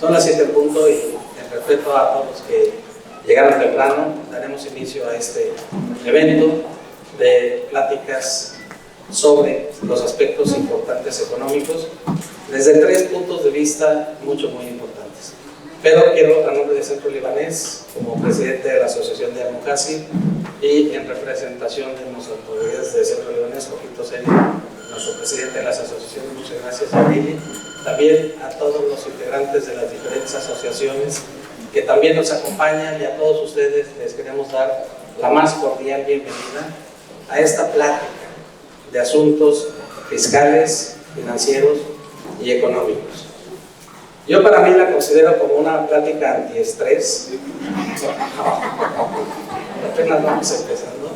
Son las 7 en punto y en respeto a todos los que llegaron temprano, daremos inicio a este evento de pláticas sobre los aspectos importantes económicos desde 3 puntos de vista muy importantes. Pero quiero, a nombre de Centro Libanés, como presidente de la Asociación de Al-Muqasim y en representación de nuestras autoridades de Centro Libanés, Jorgito Serio, nuestro presidente de las asociaciones, muchas gracias a Lili, también a todos los integrantes de las diferentes asociaciones que también nos acompañan, y a todos ustedes les queremos dar la más cordial bienvenida a esta plática de asuntos fiscales, financieros y económicos. Yo para mí la considero como una plática antiestrés. Apenas vamos empezando,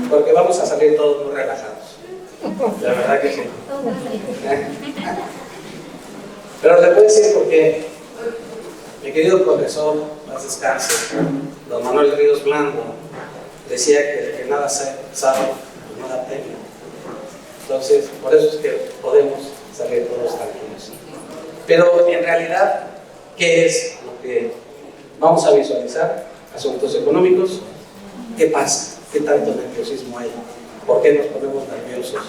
porque vamos a salir todos muy relajados. La verdad que sí. Pero les voy a decir por qué. Mi querido profesor, más descanse, don Manuel Ríos Blando, decía que el que nada sabe, pues nada teme. Entonces, por eso es que podemos salir todos tranquilos. Pero en realidad, ¿qué es lo que vamos a visualizar? Asuntos económicos. ¿Qué pasa? ¿Qué tanto nerviosismo hay? ¿Por qué nos ponemos nerviosos?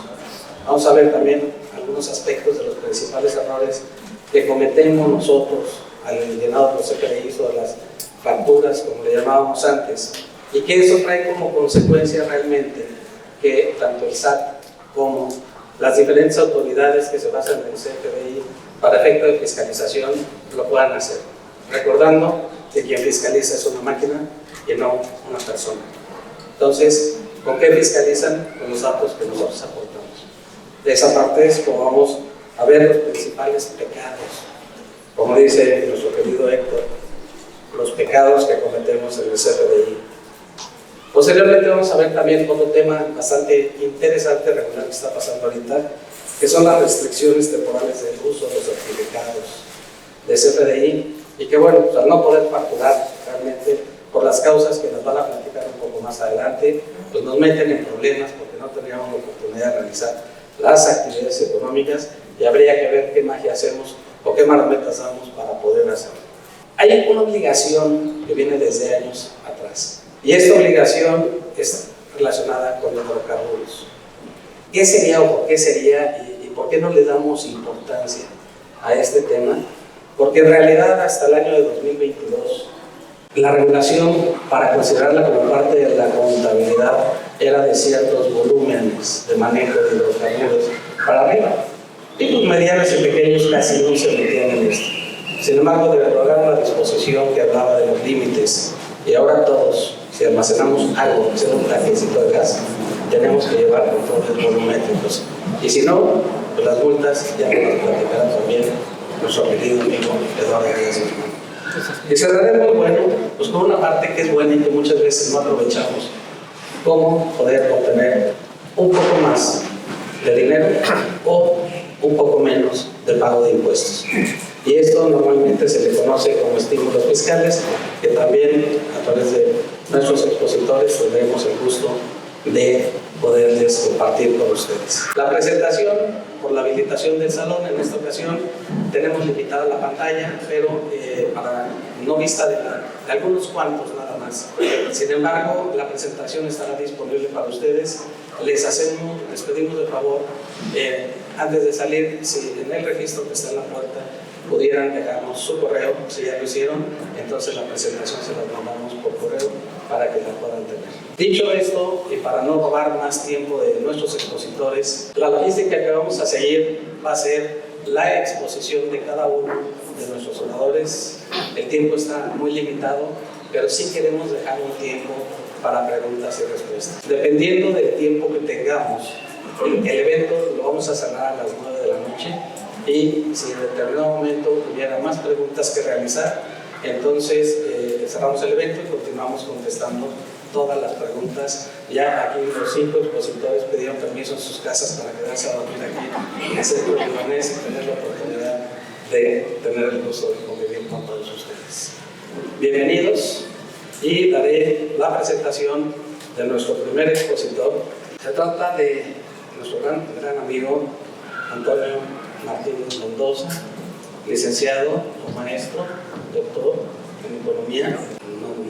Vamos a ver también algunos aspectos de los principales errores que cometemos nosotros al llenado de los CFDIs o de las facturas, como le llamábamos antes, y que eso trae como consecuencia realmente que tanto el SAT como las diferentes autoridades que se basan en el CFDI para efecto de fiscalización lo puedan hacer, recordando que quien fiscaliza es una máquina y no una persona. Entonces, ¿con qué fiscalizan? Con los datos que nosotros aportamos. De esa parte es como vamos a ver los principales pecados, como dice nuestro querido Héctor, los pecados que cometemos en el CFDI. Posteriormente vamos a ver también otro tema bastante interesante, regular, que está pasando ahorita, que son las restricciones temporales del uso de los certificados de CFDI, y que bueno, pues al no poder facturar realmente por las causas que nos van a platicar un poco más adelante, pues nos meten en problemas porque no teníamos la oportunidad de realizar las actividades económicas, y habría que ver qué magia hacemos o qué marometas damos para poder hacerlo. Hay una obligación que viene desde años atrás, y esta obligación es relacionada con los hidrocarburos. ¿Qué sería o por qué sería y por qué no le damos importancia a este tema? Porque en realidad hasta el año de 2022 la regulación para considerarla como parte de la contabilidad era de ciertos volúmenes de manejo de hidrocarburos para arriba. Y los medianos y pequeños casi no se metían en esto. Sin embargo, derogaron la disposición que hablaba de los límites, y ahora todos, si almacenamos algo, que sea un tanquecito de gas, tenemos que llevar controles volumétricos. Y si no, pues las multas ya nos las platicarán también nuestro querido amigo Eduardo Díaz Guzmán. Y cerraremos, bueno, pues con una parte que es buena y que muchas veces no aprovechamos: cómo poder obtener un poco más de dinero o un poco menos de pago de impuestos. Y esto normalmente se le conoce como estímulos fiscales, que también a través de nuestros expositores tendremos el gusto de poderles compartir con ustedes. La presentación, por la habilitación del salón, en esta ocasión tenemos limitada la pantalla, pero para no vista de algunos cuantos nada más. Sin embargo, la presentación estará disponible para ustedes. Les pedimos de favor, antes de salir, si en el registro que está en la puerta pudieran dejarnos su correo, si ya lo hicieron, entonces la presentación se la mandamos por correo para que la puedan tener. Dicho esto, y para no robar más tiempo de nuestros expositores, la logística que vamos a seguir va a ser la exposición de cada uno de nuestros oradores. El tiempo está muy limitado, pero sí queremos dejar un tiempo para preguntas y respuestas. Dependiendo del tiempo que tengamos, el evento lo vamos a cerrar a las 9 de la noche, y si en determinado momento hubiera más preguntas que realizar, entonces cerramos el evento y continuamos contestando todas las preguntas. Ya aquí los 5 expositores pidieron permiso en sus casas para quedarse a dormir aquí en el Centro Libanés y tener la oportunidad de tener el gusto de convivir con todos ustedes. Bienvenidos, y daré la presentación de nuestro primer expositor. Se trata de nuestro gran amigo Antonio Martínez Mendoza, licenciado o maestro, doctor en economía.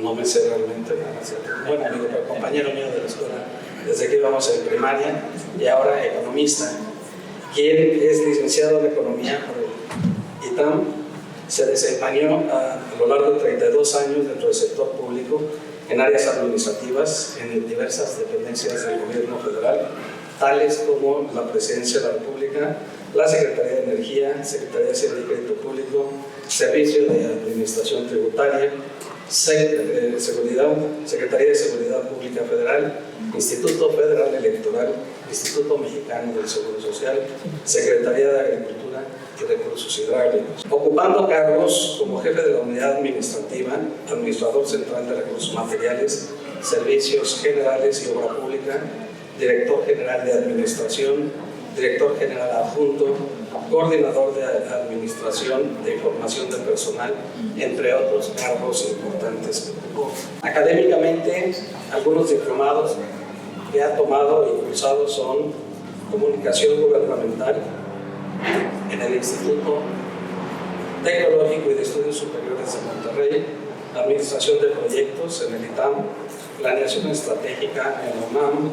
No me sé realmente nada, buen amigo, pero compañero mío de la escuela desde que íbamos en primaria, y ahora economista, quien es licenciado en economía por el ITAM. Se desempeñó a lo largo de 32 años dentro del sector público en áreas administrativas en diversas dependencias del gobierno federal, tales como la Presidencia de la República, la Secretaría de Energía, Secretaría de Hacienda y Crédito Público, Servicio de Administración Tributaria, Secretaría de Seguridad Pública Federal, Instituto Federal Electoral, Instituto Mexicano del Seguro Social, Secretaría de Agricultura y Recursos Hidráulicos, ocupando cargos como jefe de la unidad administrativa, administrador central de recursos materiales, servicios generales y obra pública, director general de administración, director general adjunto, coordinador de administración de información de personal, entre otros cargos importantes que ocupó. Académicamente, algunos diplomados que ha tomado y cursado son Comunicación Gubernamental en el Instituto Tecnológico y de Estudios Superiores de Monterrey, Administración de Proyectos en el ITAM, Planeación Estratégica en la UNAM,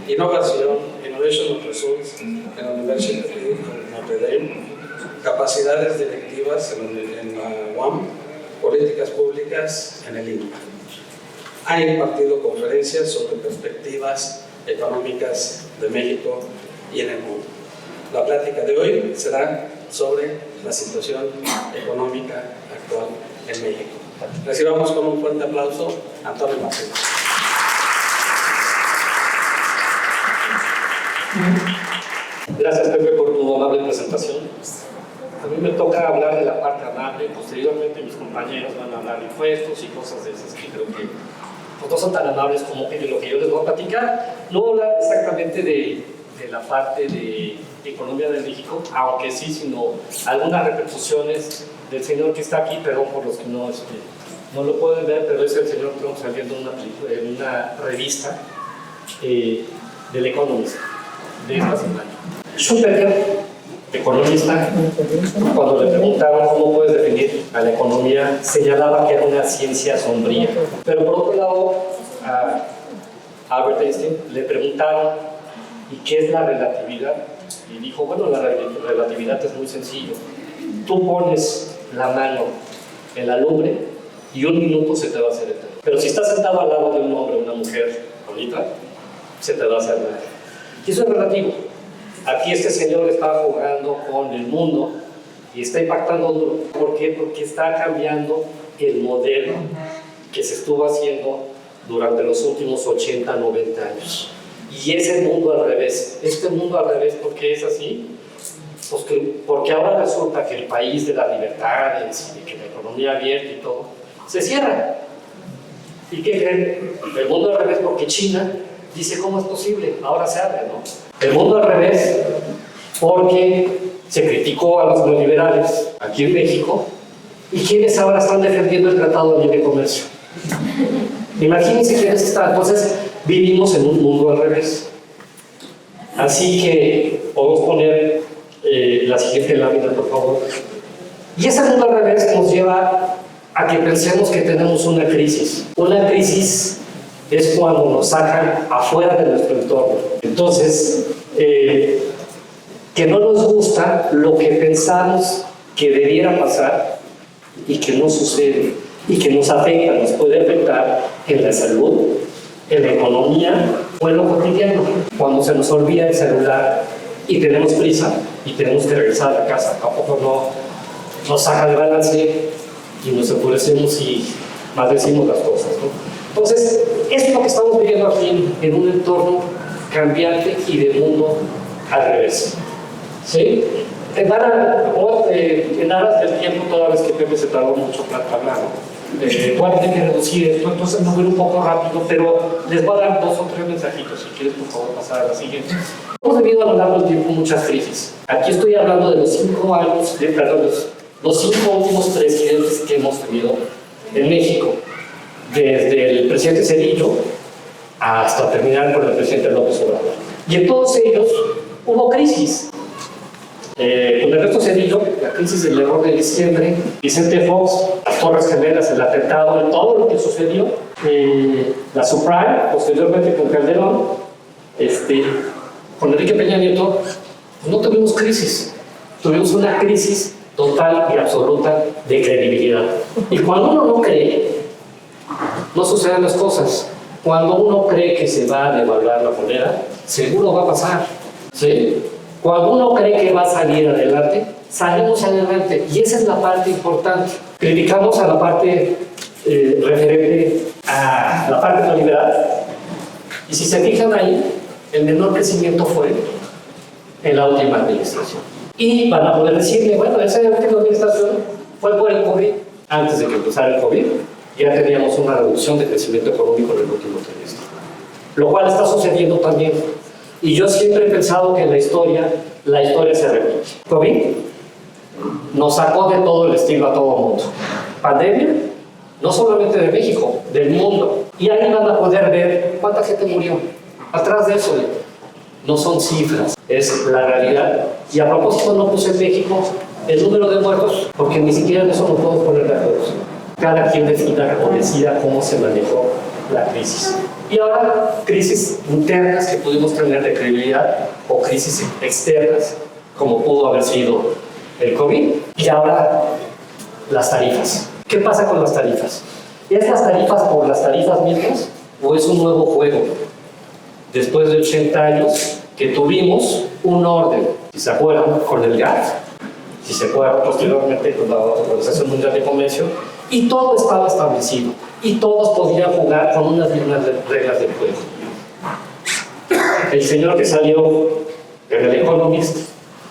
Innovation of Results en la Universidad de Notre Dame, Capacidades Directivas en la UAM, Políticas Públicas en el INPA. Ha impartido conferencias sobre perspectivas económicas de México y en el mundo. La plática de hoy será sobre la situación económica actual en México. Recibamos con un fuerte aplauso a Antonio Martínez. Gracias, Pepe, por tu amable presentación. A mí me toca hablar de la parte amable, posteriormente mis compañeros van a hablar de impuestos y cosas de esas que creo que pues, no son tan amables como de lo que yo les voy a platicar. No voy a hablar exactamente de la parte de economía de México, aunque sí, sino algunas repercusiones del señor que está aquí, perdón por los que no lo pueden ver, pero es el señor Trump saliendo en una revista del Economist de esta semana. Schumpeter, economista, cuando le preguntaron cómo puedes definir a la economía, señalaba que era una ciencia sombría. Pero por otro lado, a Albert Einstein le preguntaron ¿y qué es la relatividad? Y dijo, bueno, la relatividad es muy sencillo. Tú pones la mano en la lumbre y un minuto se te va a hacer eterno. Pero si estás sentado al lado de un hombre o una mujer bonita, se te va a hacer nada. Y eso es relativo. Aquí este señor está jugando con el mundo y está impactando duro. ¿Por qué? Porque está cambiando el modelo que se estuvo haciendo durante los últimos 80, 90 años. Y es el mundo al revés. Este mundo al revés, ¿por qué es así? Pues porque ahora resulta que el país de las libertades y de que la economía abierta y todo, se cierra. ¿Y qué creen? El mundo al revés porque China dice, ¿cómo es posible? Ahora se abre, ¿no? El mundo al revés porque se criticó a los neoliberales aquí en México. ¿Y quiénes ahora están defendiendo el Tratado de Libre Comercio? Imagínense quiénes están. Entonces, vivimos en un mundo al revés. Así que podemos poner la siguiente lámina, por favor. Y ese mundo al revés nos lleva a que pensemos que tenemos una crisis. Una crisis es cuando nos sacan afuera de nuestro entorno. Entonces, que no nos gusta lo que pensamos que debiera pasar y que no sucede y que nos afecta, nos puede afectar en la salud, en la economía o en lo cotidiano. Cuando se nos olvida el celular y tenemos prisa y tenemos que regresar a la casa, tampoco nos saca de balance y nos enfurecemos y maldecimos las cosas, ¿no? Entonces, esto es lo que estamos viviendo aquí en un entorno cambiante y de mundo al revés. ¿Sí? En aras del tiempo, toda vez que Pepe se tardó mucho para hablar, voy a tener que reducir esto, entonces me voy un poco rápido, pero les voy a dar 2 o 3 mensajitos. Si quieres, por favor, pasar a la siguiente. Hemos vivido a lo largo del tiempo muchas crisis. Aquí estoy hablando de los 5 años, los 5 últimos presidentes que hemos tenido en México. Desde el presidente Zedillo hasta terminar con el presidente López Obrador. Y en todos ellos hubo crisis. Con Ernesto sucedido, la crisis del error de diciembre, Vicente Fox, las Torres Gemelas, el atentado, todo lo que sucedió, la subprime, posteriormente con Calderón, con Enrique Peña Nieto, no tuvimos crisis, tuvimos una crisis total y absoluta de credibilidad. Y cuando uno no cree, no suceden las cosas. Cuando uno cree que se va a devaluar la moneda, seguro va a pasar, ¿sí? Cuando uno cree que va a salir adelante, salimos adelante. Y esa es la parte importante. Criticamos a la parte referente a la parte neoliberal. Y si se fijan ahí, el menor crecimiento fue en la última administración. Y van a poder decirle, bueno, esa última administración fue por el COVID. Antes de que empezara el COVID, ya teníamos una reducción de crecimiento económico en el último trimestre. Lo cual está sucediendo también. Y yo siempre he pensado que la historia se repite. COVID nos sacó de todo el estilo a todo el mundo. Pandemia, no solamente de México, del mundo. Y ahí van a poder ver cuánta gente murió. Atrás de eso no son cifras, es la realidad. Y a propósito no puse en México el número de muertos, porque ni siquiera en eso nos podemos poner de acuerdo. Cada quien decida cómo se manejó la crisis. Y ahora, crisis internas que pudimos tener de credibilidad o crisis externas, como pudo haber sido el COVID. Y ahora, las tarifas. ¿Qué pasa con las tarifas? ¿Es las tarifas por las tarifas mismas o es un nuevo juego? Después de 80 años que tuvimos un orden, si se acuerdan, con el GATT, si se acuerdan posteriormente con la Organización Mundial de Comercio, y todo estaba establecido, y todos podían jugar con unas mismas reglas del juego. El señor que salió en el Economist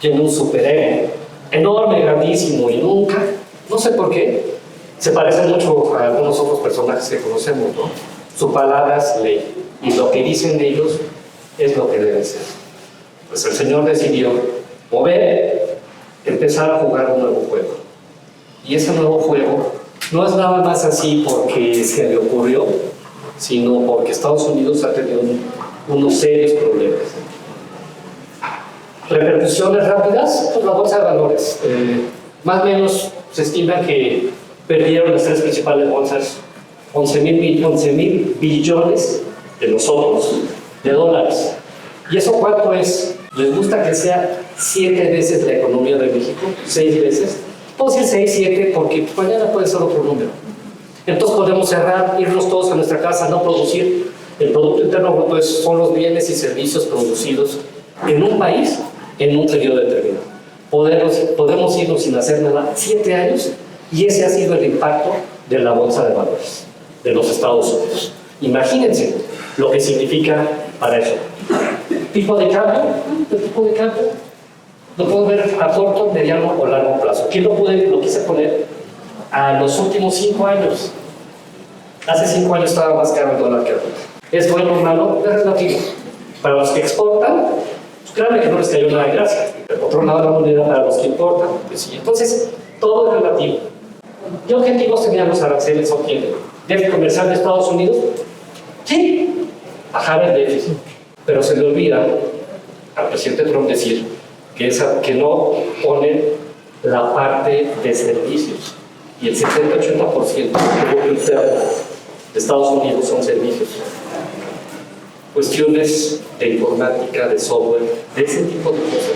tiene un superego enorme, grandísimo, y nunca, no sé por qué, se parece mucho a algunos otros personajes que conocemos, ¿no? Su palabra es ley, y lo que dicen ellos es lo que debe ser. Pues el señor decidió empezar a jugar un nuevo juego. Y ese nuevo juego no es nada más así porque se le ocurrió, sino porque Estados Unidos ha tenido unos serios problemas. Repercusiones rápidas, pues la bolsa de valores. Más o menos se estima que perdieron las tres principales bolsas 11,000 billones de nosotros, de dólares. ¿Y eso cuánto es? ¿Les gusta que sea 7 veces la economía de México? ¿6 veces? Puedo decir 6, 7, porque mañana puede ser otro número. Entonces podemos cerrar, irnos todos a nuestra casa, no producir. El Producto Interno Bruto son los bienes y servicios producidos en un país en un periodo determinado. Podemos irnos sin hacer nada 7 años, y ese ha sido el impacto de la bolsa de valores de los Estados Unidos. Imagínense lo que significa para eso. Tipo de cambio, lo puedo ver a corto, mediano o largo plazo. Aquí lo quise poner a los últimos 5 años. Hace 5 años estaba más caro el dólar que ahora. ¿Es bueno o malo? Es relativo. Para los que exportan, pues créanme que no les cayó nada de gracia. Pero por otro lado, la moneda para los que importan, pues sí. Entonces, todo es relativo. ¿Qué objetivos tenían los aranceles o quién? ¿Déficit comercial de Estados Unidos? Sí, bajar el déficit. Pero se le olvida al presidente Trump decir que no pone la parte de servicios. Y el 70-80% del Producto Interno de Estados Unidos son servicios. Cuestiones de informática, de software, de ese tipo de cosas.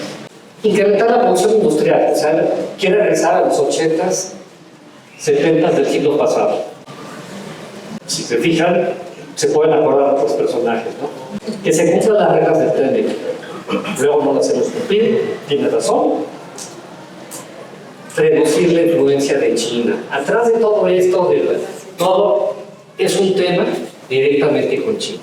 Incrementar la producción industrial, o sea, quiere regresar a los 80s, 70s del siglo pasado. Si se fijan, se pueden acordar otros personajes, ¿no? Que se cumplan las reglas del tren. Luego no las hemos cumplido, tiene razón. Reducir la influencia de China. Atrás de todo esto, todo es un tema directamente con China.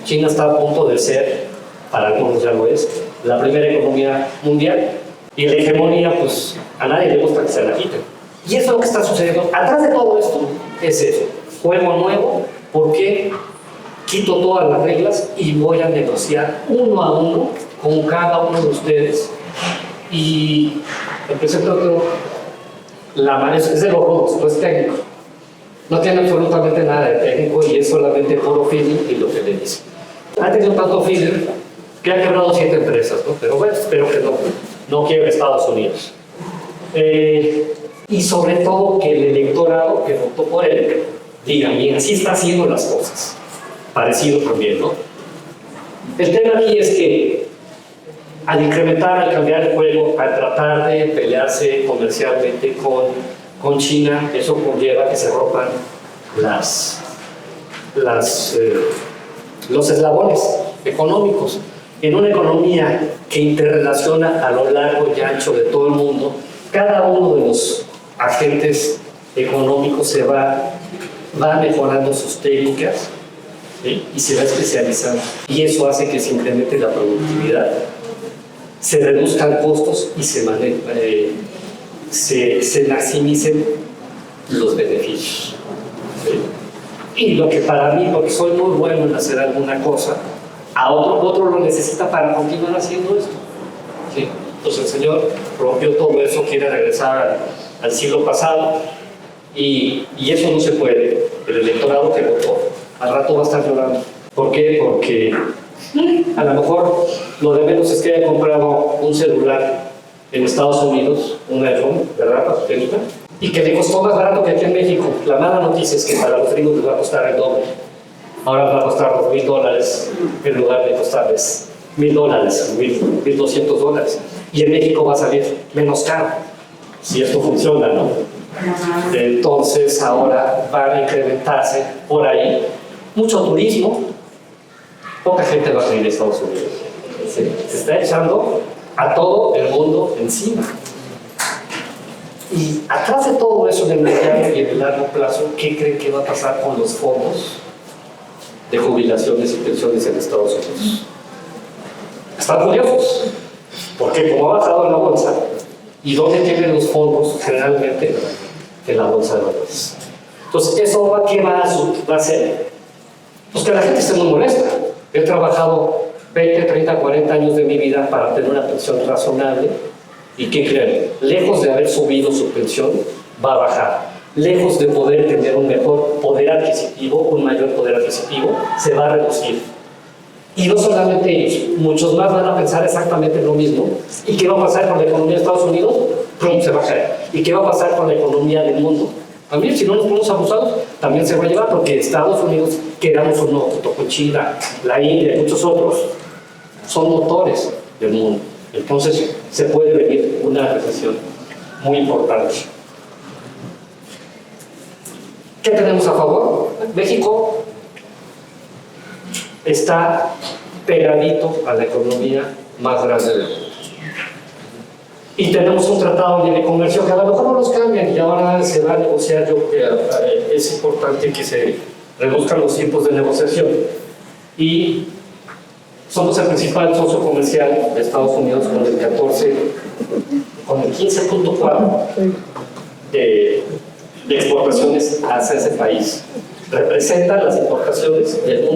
China está a punto de ser, para algunos ya lo es, la primera economía mundial, y la hegemonía, pues a nadie le gusta que se la quiten. Y eso es lo que está sucediendo. Atrás de todo esto es eso, juego nuevo, porque quito todas las reglas y voy a negociar uno a uno con cada uno de ustedes. Y el presidente es de los rudos, no es técnico. No tiene absolutamente nada de técnico y es solamente puro feeling y lo que le dice. Ha tenido tanto feeling que ha quebrado 7 empresas, ¿no? Pero bueno, espero que no quiebre Estados Unidos. Y sobre todo que el electorado que votó por él diga, bien, así está haciendo las cosas. Parecido también, ¿no? El tema aquí es que al incrementar, al cambiar el juego, al tratar de pelearse comercialmente con China, eso conlleva que se rompan los eslabones económicos. En una economía que interrelaciona a lo largo y ancho de todo el mundo, cada uno de los agentes económicos se va mejorando sus técnicas, ¿sí? Y se va especializando. Y eso hace que se incremente la productividad, se reduzcan costos y se maximicen los beneficios. ¿Sí? Y lo que para mí, porque soy muy bueno en hacer alguna cosa, a otro lo necesita para continuar haciendo esto. ¿Sí? Entonces el Señor rompió todo eso, quiere regresar al siglo pasado y eso no se puede. El electorado que votó al rato va a estar llorando. ¿Por qué? Porque a lo mejor lo de menos es que haya comprado un celular en Estados Unidos, un iPhone, ¿verdad? Y que le costó más barato que aquí en México. La mala noticia es que para los gringos les va a costar el doble. Ahora va a costar $2,000 en lugar de costarles $1,000, $1,200. Y en México va a salir menos caro, si esto funciona, ¿no? Entonces ahora van a incrementarse por ahí mucho turismo. Poca gente va a venir a Estados Unidos. ¿Sí? Se está echando a todo el mundo encima. Y atrás de todo eso, en el mediano y en el largo plazo, ¿qué creen que va a pasar con los fondos de jubilaciones y pensiones en Estados Unidos? Están curiosos, porque como ha bajado la bolsa, ¿y dónde tienen los fondos? Generalmente en la bolsa de valores. Entonces, ¿eso qué va a hacer? Pues que la gente esté muy molesta. He trabajado 20, 30, 40 años de mi vida para tener una pensión razonable. ¿Y qué creen? Lejos de haber subido su pensión, va a bajar. Lejos de poder tener un mejor poder adquisitivo, un mayor poder adquisitivo, se va a reducir. Y no solamente ellos, muchos más van a pensar exactamente lo mismo. ¿Y qué va a pasar con la economía de Estados Unidos? ¡Prum! Se va a caer. ¿Y qué va a pasar con la economía del mundo? También, si no nos ponemos abusados, también se va a llevar, porque Estados Unidos, queramos o no, junto con China, la India y muchos otros, son motores del mundo. Entonces, se puede venir una recesión muy importante. ¿Qué tenemos a favor? México está pegadito a la economía más grande del mundo. Y tenemos un tratado de libre comercio que a lo mejor no nos cambian y ahora se va a negociar. Yo creo que es importante que se reduzcan los tiempos de negociación. Y somos el principal socio comercial de Estados Unidos con el 15.4 de exportaciones hacia ese país. Representan las importaciones del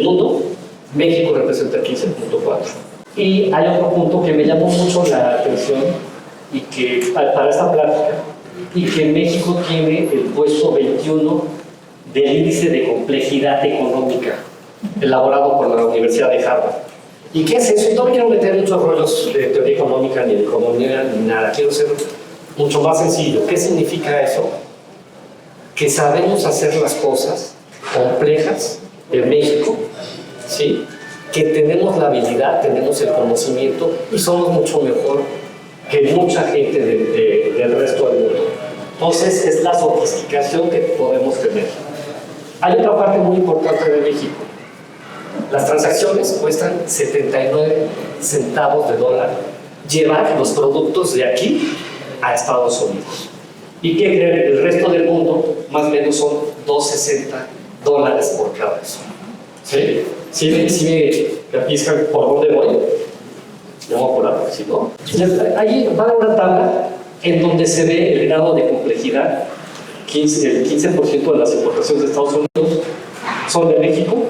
mundo. México representa el 15.4. Y hay otro punto que me llamó mucho la atención y que para esta plática, y que México tiene el puesto 21 del índice de complejidad económica elaborado por la Universidad de Harvard. ¿Y qué es eso? Y no me quiero meter en muchos rollos de teoría económica, ni de economía, ni nada. Quiero ser mucho más sencillo. ¿Qué significa eso? Que sabemos hacer las cosas complejas en México, ¿sí? Que tenemos la habilidad, tenemos el conocimiento y somos mucho mejor que mucha gente del resto del mundo. Entonces, es la sofisticación que podemos tener. Hay otra parte muy importante de México. Las transacciones cuestan 79 centavos de dólar llevar los productos de aquí a Estados Unidos. ¿Y qué creen? El resto del mundo más o menos son $2.60 por cada persona. ¿Sí? Si me piscan por dónde voy, yo voy a apurar, porque si no. Ahí va a haber una tabla en donde se ve el grado de complejidad. El 15% de las importaciones de Estados Unidos son de México,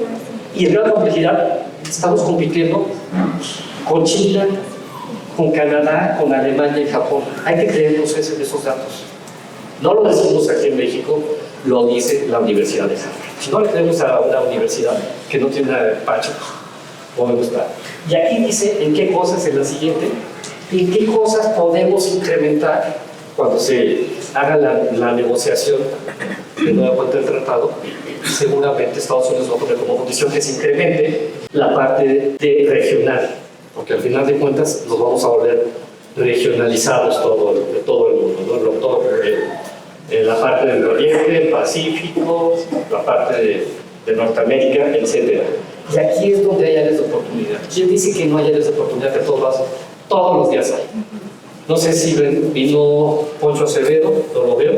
y el grado de complejidad estamos compitiendo con China, con Canadá, con Alemania y Japón. Hay que creernos esos datos. No lo decimos aquí en México, lo dice la Universidad de Harvard. Si no le creemos a una universidad que no tiene nada de pacho, podemos estar. Y aquí dice en qué cosas, en la siguiente, ¿En qué cosas podemos incrementar cuando se haga la negociación de nueva cuenta del tratado? Seguramente Estados Unidos va a poner como condición que se incremente la parte de regional, porque al final de cuentas nos vamos a volver regionalizados de todo el mundo, ¿no? La parte del Oriente, el Pacífico, la parte de Norteamérica, etc. Y aquí es donde hay áreas de oportunidad. ¿Quién dice que no hay áreas de oportunidad? Que todos los días hay. No sé si vino Poncho Acevedo, no lo veo.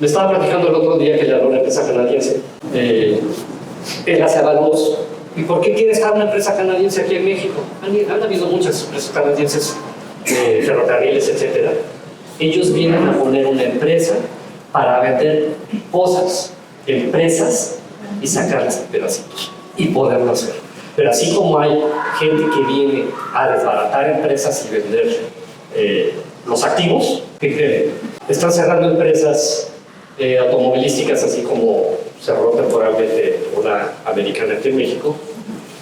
Me estaba platicando el otro día que le habló una empresa canadiense. Él hace avalos. ¿Y por qué quiere estar una empresa canadiense aquí en México? Han habido muchas empresas canadienses, ferrocarriles, etc. Ellos vienen a poner una empresa para vender cosas, empresas, y sacarlas en pedacitos y poderlo hacer. Pero así como hay gente que viene a desbaratar empresas y vender los activos, ¿qué creen? Están cerrando empresas automovilísticas, así como cerró temporalmente una americana aquí en México.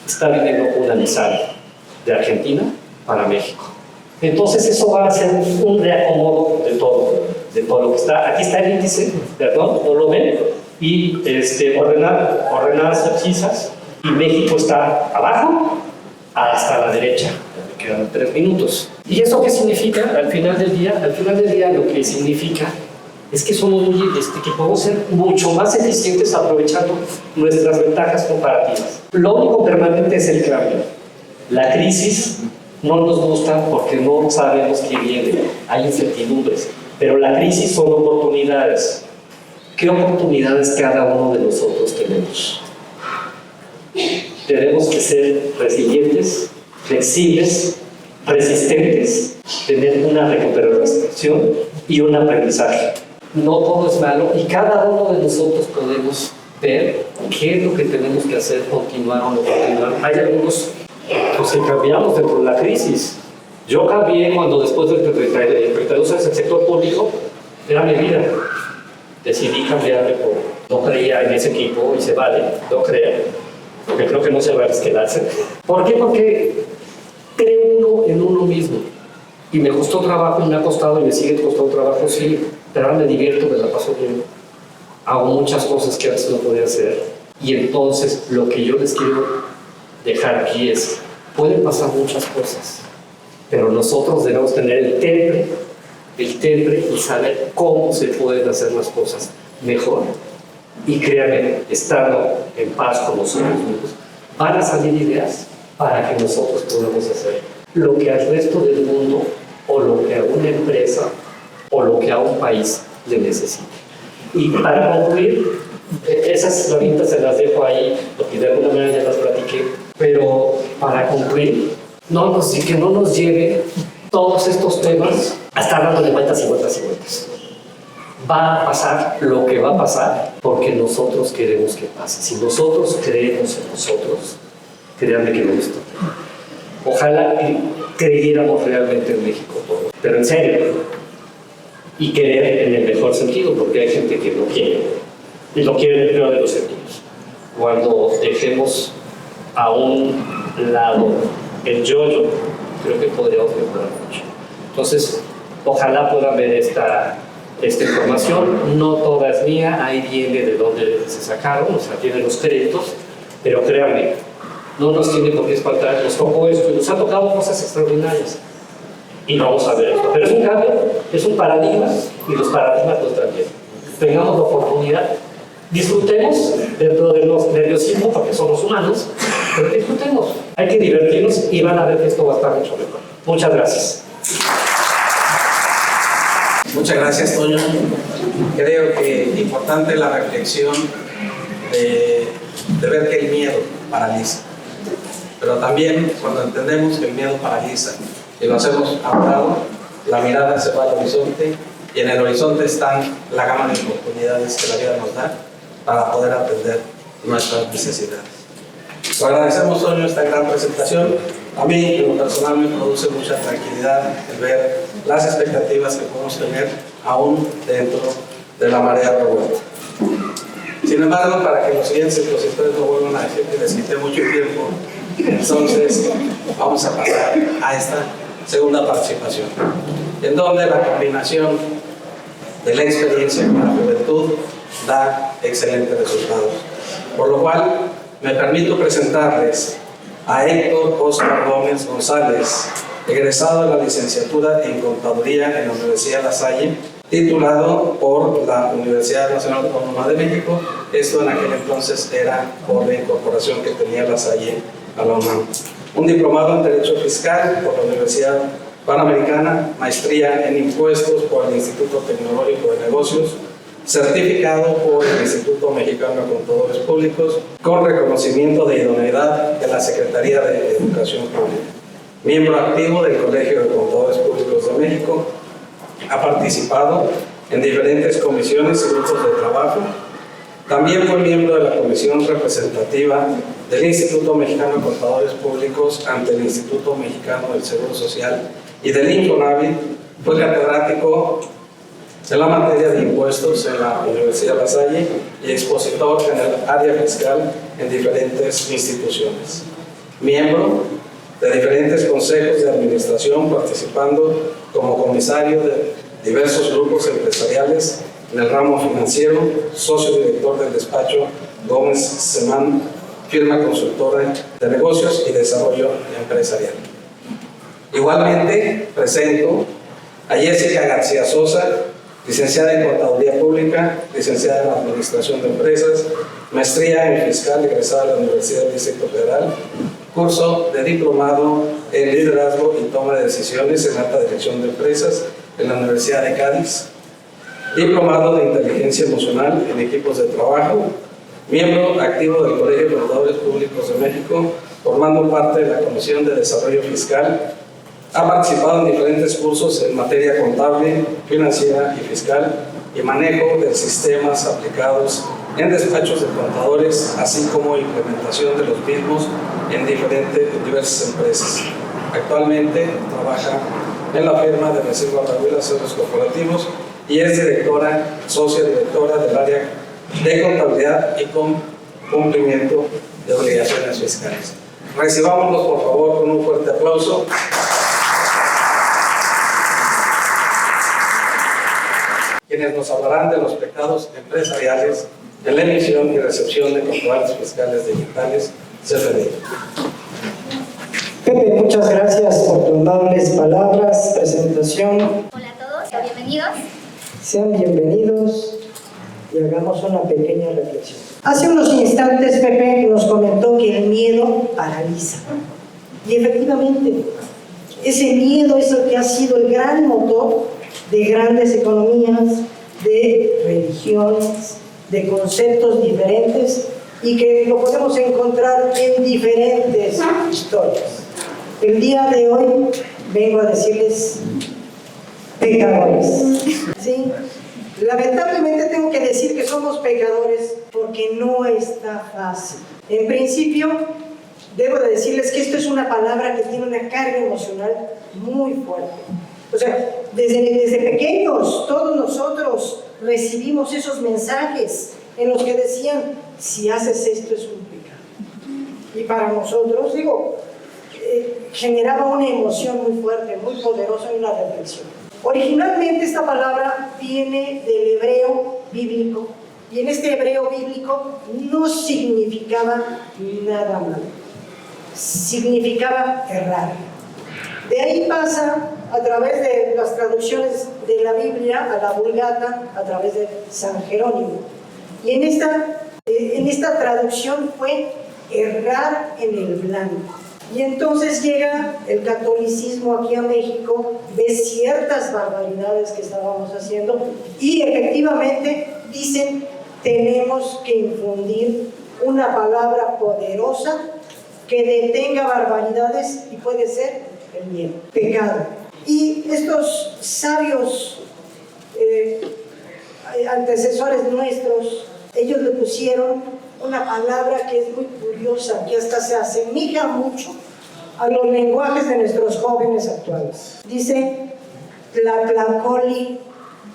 Está viniendo una Nissan de Argentina para México. Entonces eso va a ser un reacomodo de todo lo que está. Aquí está el índice, perdón, no lo ven, y ordenadas abscisas, y México está abajo hasta la derecha. Me quedan 3 minutos. ¿Y eso qué significa? Al final del día lo que significa es que somos que podemos ser mucho más eficientes aprovechando nuestras ventajas comparativas. Lo único permanente es el cambio. La crisis no nos gusta porque no sabemos qué viene, hay incertidumbres, pero la crisis son oportunidades. ¿Qué oportunidades cada uno de nosotros tenemos? Tenemos que ser resilientes, flexibles, resistentes, tener una recuperación y un aprendizaje. No todo es malo y cada uno de nosotros podemos ver qué es lo que tenemos que hacer, continuar o no continuar. Hay algunos que cambiamos dentro de la crisis. Yo cambié cuando después del 32 años el sector público era mi vida. Decidí cambiarme no creía en ese equipo y se vale, no crean, porque creo que no se vale quedarse. ¿Por qué? Porque creo uno en uno mismo. Y me costó trabajo, me ha costado y me sigue costando trabajo, sí, pero ahora me divierto, me la paso bien. Hago muchas cosas que antes no podía hacer. Y entonces lo que yo les quiero dejar aquí es, pueden pasar muchas cosas, pero nosotros debemos tener el temple y saber cómo se pueden hacer las cosas mejor. Y créanme, estando en paz con nosotros mismos, van a salir ideas para que nosotros podamos hacer lo que al resto del mundo, o lo que a una empresa, o lo que a un país le necesite. Y para concluir, esas floritas se las dejo ahí, porque de alguna manera ya las platiqué, pero para concluir, que no nos lleve todos estos temas a estar dándole vueltas y vueltas y vueltas. Va a pasar lo que va a pasar porque nosotros queremos que pase. Si nosotros creemos en nosotros, créanme que no nos toca. Ojalá creyéramos realmente en México todos, pero en serio. Y creer en el mejor sentido, porque hay gente que no quiere. Y lo quiere en el peor de los sentidos. Cuando dejemos a un lado el yo-yo, creo que podríamos mejorar mucho. Entonces, ojalá puedan ver esta información. No toda es mía, ahí viene de dónde se sacaron, o sea, tiene los créditos, pero créanme, no nos tiene por qué espantar. Nos tocó esto y nos ha tocado cosas extraordinarias. Y vamos a ver esto. Pero es un cambio, es un paradigma, y los paradigmas nos también. Tengamos la oportunidad, disfrutemos dentro de los nerviosismos, porque somos humanos, pero disfrutemos. Hay que divertirnos y van a ver que esto va a estar mucho mejor. Muchas gracias. Muchas gracias, Toño. Creo que es importante la reflexión de ver que el miedo paraliza. Pero también cuando entendemos que el miedo paraliza y lo hacemos a un lado, la mirada se va al horizonte y en el horizonte están la gama de oportunidades que la vida nos da para poder atender nuestras necesidades. Te agradecemos, Toño, esta gran presentación. A mí, en lo personal, me produce mucha tranquilidad el ver las expectativas que podemos tener aún dentro de la marea revuelta. Sin embargo, para que los siguientes expositores no vuelvan a decir que les quité mucho tiempo, entonces vamos a pasar a esta segunda participación, en donde la combinación de la experiencia con la juventud da excelentes resultados. Por lo cual, me permito presentarles a Héctor Oscar Gómez González, egresado de la licenciatura en Contaduría en la Universidad La Salle, titulado por la Universidad Nacional Autónoma de México. Esto en aquel entonces era por la incorporación que tenía La Salle a la UNAM. Un diplomado en Derecho Fiscal por la Universidad Panamericana, maestría en Impuestos por el Instituto Tecnológico de Negocios, certificado por el Instituto Mexicano de Contadores Públicos, con reconocimiento de idoneidad de la Secretaría de Educación Pública. Miembro activo del Colegio de Contadores Públicos de México, ha participado en diferentes comisiones y grupos de trabajo. También fue miembro de la Comisión Representativa del Instituto Mexicano de Contadores Públicos ante el Instituto Mexicano del Seguro Social y del Infonavit. Fue catedrático en la materia de impuestos en la Universidad La Salle y expositor en el área fiscal en diferentes instituciones. Miembro de diferentes consejos de administración, participando como comisario de diversos grupos empresariales en el ramo financiero, socio director del despacho Gómez Semán, firma consultora de negocios y desarrollo empresarial. Igualmente, presento a Jessica García Sosa, licenciada en Contaduría Pública, licenciada en Administración de Empresas, maestría en Fiscal, egresada de la Universidad del Distrito Federal, curso de diplomado en Liderazgo y Toma de Decisiones en Alta Dirección de Empresas en la Universidad de Cádiz, diplomado de Inteligencia Emocional en Equipos de Trabajo, miembro activo del Colegio de Contadores Públicos de México, formando parte de la Comisión de Desarrollo Fiscal. Ha participado en diferentes cursos en materia contable, financiera y fiscal y manejo de sistemas aplicados en despachos de contadores, así como implementación de los mismos en diversas empresas. Actualmente trabaja en la firma de Reserva Raúl Asesoros Corporativos y es socia directora del área de contabilidad y cumplimiento de obligaciones fiscales. Recibámoslos por favor con un fuerte aplauso. Quienes nos hablarán de los pecados empresariales en la emisión y recepción de comprobantes fiscales digitales CFDI. Pepe, muchas gracias por tus amables palabras, presentación. Hola a todos, bienvenidos. Sean bienvenidos y hagamos una pequeña reflexión. Hace unos instantes Pepe nos comentó que el miedo paraliza. Y efectivamente, ese miedo es el que ha sido el gran motor de grandes economías, de religiones, de conceptos diferentes y que lo podemos encontrar en diferentes historias. El día de hoy vengo a decirles pecadores. ¿Sí? Lamentablemente tengo que decir que somos pecadores porque no está fácil. En principio, debo de decirles que esto es una palabra que tiene una carga emocional muy fuerte. O sea, desde pequeños, todos nosotros recibimos esos mensajes en los que decían, si haces esto es un pecado. Y para nosotros, generaba una emoción muy fuerte, muy poderosa y una reflexión. Originalmente esta palabra viene del hebreo bíblico, y en este hebreo bíblico no significaba nada malo, significaba errar. De ahí pasa a través de las traducciones de la Biblia a la Vulgata, a través de San Jerónimo. Y en esta traducción fue errar en el blanco. Y entonces llega el catolicismo aquí a México, ve ciertas barbaridades que estábamos haciendo y efectivamente dicen, tenemos que infundir una palabra poderosa que detenga barbaridades y puede ser el miedo, pecado. Y estos sabios antecesores nuestros, ellos le pusieron una palabra que es muy curiosa, que hasta se asemeja mucho a los lenguajes de nuestros jóvenes actuales. Dice, tlatlacoli,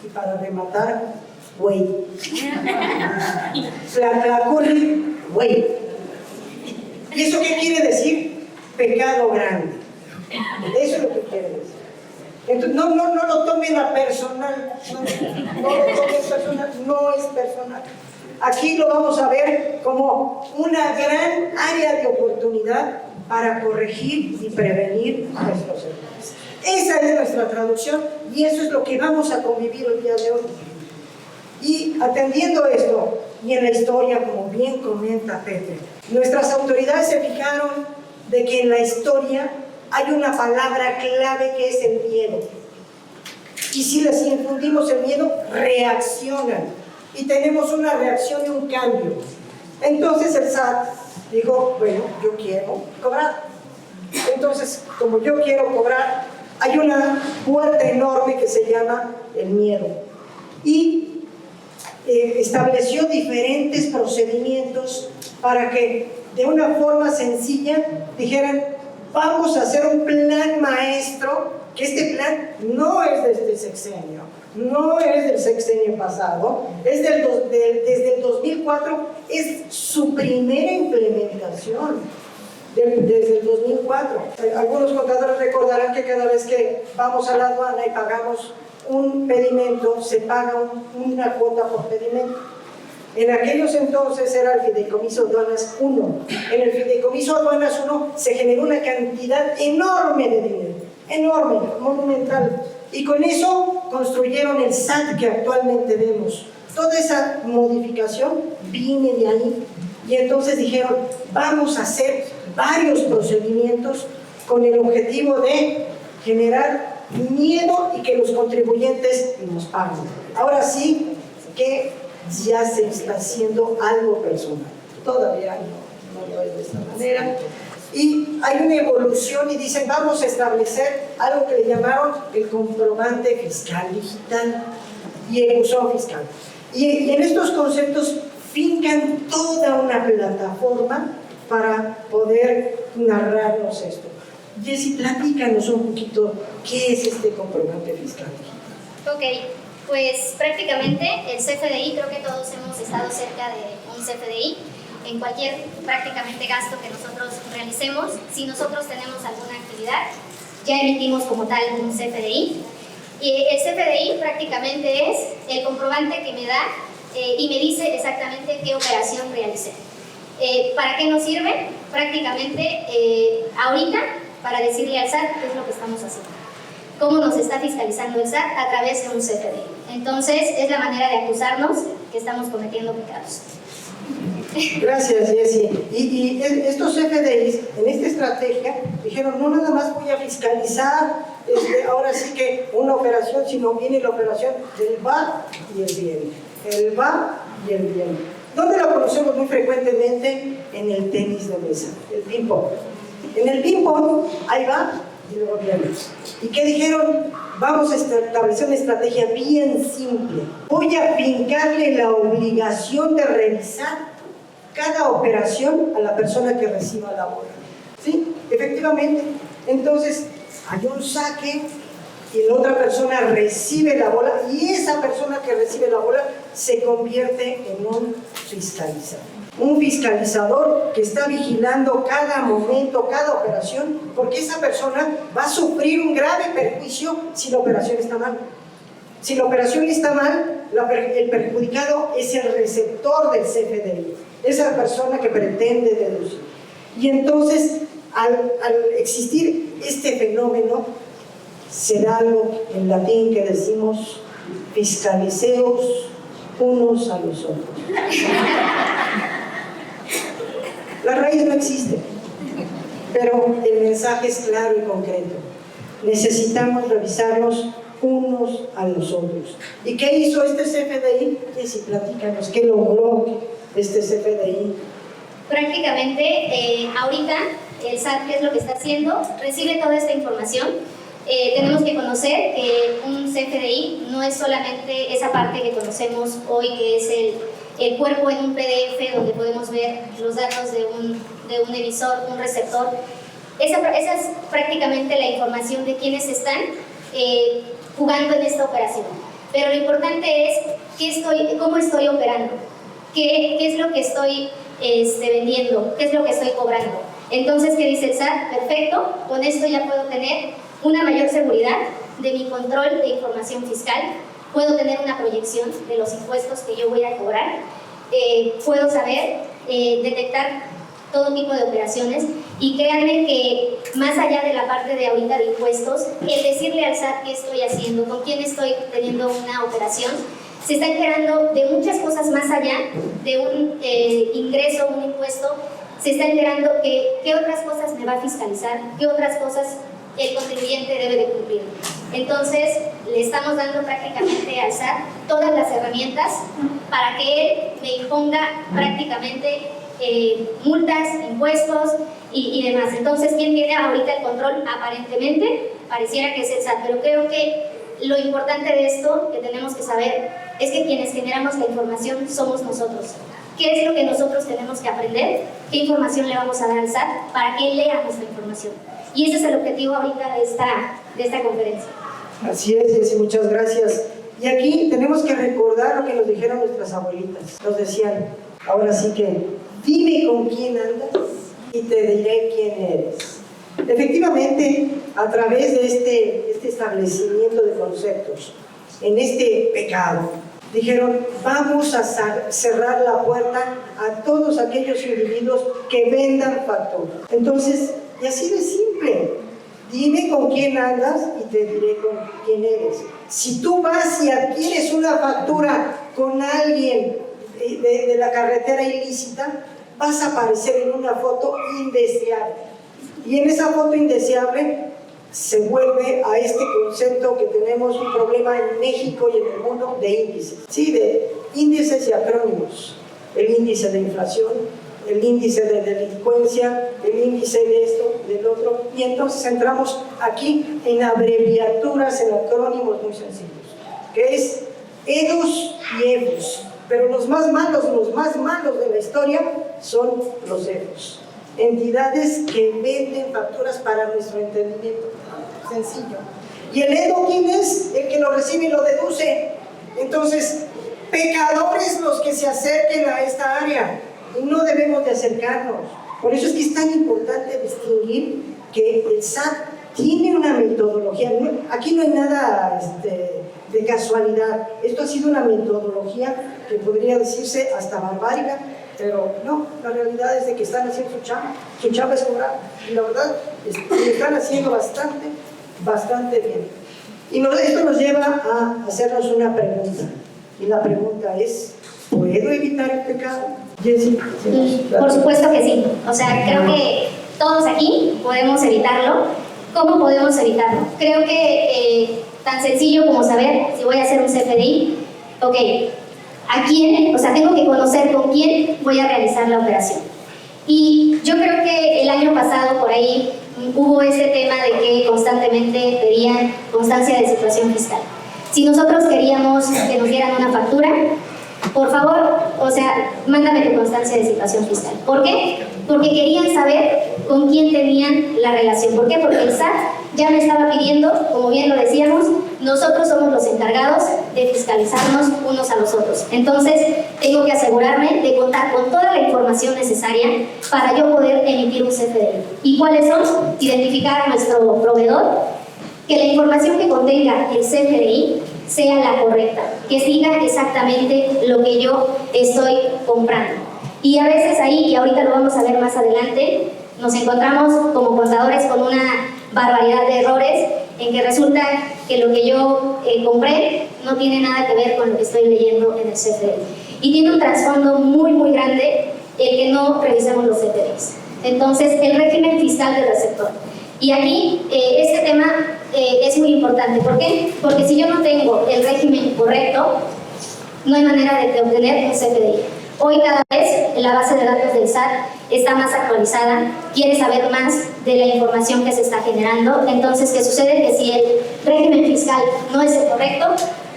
y para rematar, güey. Tlatlacoli, güey. ¿Y eso qué quiere decir? Pecado grande. Eso es lo que quiere decir. Entonces, no lo tomen a personal, no lo tomen personal, no es personal. Aquí lo vamos a ver como una gran área de oportunidad para corregir y prevenir nuestros errores. Esa es nuestra traducción y eso es lo que vamos a convivir el día de hoy. Y atendiendo esto, y en la historia, como bien comenta Pepe, nuestras autoridades se fijaron de que en la historia hay una palabra clave que es el miedo. Y si les infundimos el miedo, reaccionan. Y tenemos una reacción y un cambio. Entonces el SAT dijo, bueno, yo quiero cobrar. Entonces, como yo quiero cobrar, hay una puerta enorme que se llama el miedo. Y estableció diferentes procedimientos para que de una forma sencilla dijeran, vamos a hacer un plan maestro, que este plan no es de este sexenio, no es del sexenio pasado, es desde el 2004, es su primera implementación, desde el 2004. Algunos contadores recordarán que cada vez que vamos a la aduana y pagamos un pedimento, se paga una cuota por pedimento. En aquellos entonces era el Fideicomiso Aduanas 1. En el Fideicomiso Aduanas 1 se generó una cantidad enorme de dinero, enorme, monumental. Y con eso construyeron el SAT que actualmente vemos. Toda esa modificación viene de ahí. Y entonces dijeron, vamos a hacer varios procedimientos con el objetivo de generar miedo y que los contribuyentes nos paguen. Ahora sí que ya se está haciendo algo personal. Todavía no lo es de esta manera. Y hay una evolución y dicen, vamos a establecer algo que le llamaron el comprobante fiscal digital y el buzón fiscal. Y en estos conceptos fincan toda una plataforma para poder narrarnos esto. Jessy, platícanos un poquito qué es este comprobante fiscal digital. Ok, pues prácticamente el CFDI, creo que todos hemos estado cerca de un CFDI. En cualquier prácticamente gasto que nosotros realicemos, si nosotros tenemos alguna actividad, ya emitimos como tal un CFDI. Y el CFDI prácticamente es el comprobante que me da y me dice exactamente qué operación realicé. ¿Para qué nos sirve? Prácticamente ahorita para decirle al SAT qué es lo que estamos haciendo. ¿Cómo nos está fiscalizando el SAT? A través de un CFDI. Entonces es la manera de acusarnos que estamos cometiendo pecados. Gracias, Jessy. Y estos CFDIs, en esta estrategia, dijeron, no nada más voy a fiscalizar, ahora sí que una operación, sino viene la operación del va y el viene. El va y el viene. ¿Dónde lo conocemos muy frecuentemente? En el tenis de mesa, el ping-pong. En el ping-pong, ahí va y luego viene. ¿Y qué dijeron? Vamos a establecer una estrategia bien simple. Voy a fincarle la obligación de revisar cada operación a la persona que reciba la bola. ¿Sí? Efectivamente. Entonces, hay un saque y la otra persona recibe la bola y esa persona que recibe la bola se convierte en un fiscalizador. Un fiscalizador que está vigilando cada momento, cada operación, porque esa persona va a sufrir un grave perjuicio si la operación está mal. Si la operación está mal, el perjudicado es el receptor del CFDI, esa persona que pretende deducir. Y entonces, al existir este fenómeno, se da algo en latín que decimos fiscaliseos unos a los otros. La raíz no existe, pero el mensaje es claro y concreto. Necesitamos revisarnos unos a los otros. ¿Y qué hizo este CFDI? Jessy, platícanos, ¿qué logró este CFDI? Prácticamente, ahorita el SAT, ¿qué es lo que está haciendo? Recibe toda esta información. Tenemos que conocer que un CFDI no es solamente esa parte que conocemos hoy, que es el cuerpo en un PDF donde podemos ver los datos de un emisor, un receptor. Esa es prácticamente la información de quienes están jugando en esta operación. Pero lo importante es cómo estoy operando, qué es lo que estoy vendiendo, qué es lo que estoy cobrando. Entonces, ¿qué dice el SAT? Perfecto, con esto ya puedo tener una mayor seguridad de mi control de información fiscal, puedo tener una proyección de los impuestos que yo voy a cobrar, puedo saber detectar todo tipo de operaciones, y créanme que más allá de la parte de ahorita de impuestos, el decirle al SAT qué estoy haciendo, con quién estoy teniendo una operación, se está enterando de muchas cosas más allá de un ingreso, un impuesto. Se está enterando que qué otras cosas me va a fiscalizar, qué otras cosas el contribuyente debe de cumplir. Entonces, le estamos dando prácticamente al SAT todas las herramientas para que él me imponga prácticamente multas, impuestos y demás. Entonces, ¿quién tiene ahorita el control? Aparentemente, pareciera que es el SAT, pero creo que lo importante de esto que tenemos que saber es que quienes generamos la información somos nosotros. ¿Qué es lo que nosotros tenemos que aprender? ¿Qué información le vamos a dar al SAT para que él lea nuestra información? Y ese es el objetivo ahorita de esta conferencia. Así es, Jessy, muchas gracias. Y aquí tenemos que recordar lo que nos dijeron nuestras abuelitas. Nos decían, ahora sí que, dime con quién andas y te diré quién eres. Efectivamente, a través de este establecimiento de conceptos, en este pecado, dijeron, vamos a cerrar la puerta a todos aquellos individuos que vendan factura. Entonces, y así de simple, dime con quién andas y te diré con quién eres. Si tú vas y adquieres una factura con alguien de la carretera ilícita, vas a aparecer en una foto indeseable. Y en esa foto indeseable se vuelve a este concepto que tenemos un problema en México y en el mundo de índices. Sí, de índices y acrónimos. El índice de inflación, el índice de delincuencia, el índice de esto, del otro. Y entonces entramos aquí en abreviaturas, en acrónimos muy sencillos, que es EDUS y EBUS. Pero los más malos de la historia son los EBUS. Entidades que venden facturas para nuestro entendimiento. Sencillo. ¿Y el EDU quién es? El que lo recibe y lo deduce. Entonces, pecadores los que se acerquen a esta área. Y no debemos de acercarnos. Por eso es que es tan importante distinguir que el SAT tiene una metodología. Aquí no hay nada de casualidad. Esto ha sido una metodología que podría decirse hasta barbárica, pero no, la realidad es de que están haciendo su chamba. Su chamba es cobrar. Y la verdad, lo están haciendo bastante bien. Y esto nos lleva a hacernos una pregunta. Y la pregunta es, ¿puedo evitar el pecado? Jessy, Por supuesto que sí. O sea, creo que todos aquí podemos evitarlo. ¿Cómo podemos evitarlo? Creo que tan sencillo como saber si voy a hacer un CFDI, ok, ¿a quién? O sea, tengo que conocer con quién voy a realizar la operación. Y yo creo que el año pasado por ahí hubo ese tema de que constantemente pedían constancia de situación fiscal. Si nosotros queríamos que nos dieran una factura, por favor, o sea, mándame tu constancia de situación fiscal. ¿Por qué? Porque querían saber con quién tenían la relación. ¿Por qué? Porque el SAT ya me estaba pidiendo, como bien lo decíamos, nosotros somos los encargados de fiscalizarnos unos a los otros. Entonces, tengo que asegurarme de contar con toda la información necesaria para yo poder emitir un CFDI. ¿Y cuáles son? Identificar a nuestro proveedor, que la información que contenga el CFDI sea la correcta, que diga exactamente lo que yo estoy comprando. Y a veces ahí, y ahorita lo vamos a ver más adelante, nos encontramos como contadores con una barbaridad de errores en que resulta que lo que yo compré no tiene nada que ver con lo que estoy leyendo en el CFDI. Y tiene un trasfondo muy grande el que no revisemos los CFDIs. Entonces, el régimen fiscal del receptor. Y aquí este tema es muy importante. ¿Por qué? Porque si yo no tengo el régimen correcto, no hay manera de obtener un CFDI. Hoy cada vez la base de datos del SAT está más actualizada, quiere saber más de la información que se está generando. Entonces, ¿qué sucede? Que si el régimen fiscal no es el correcto,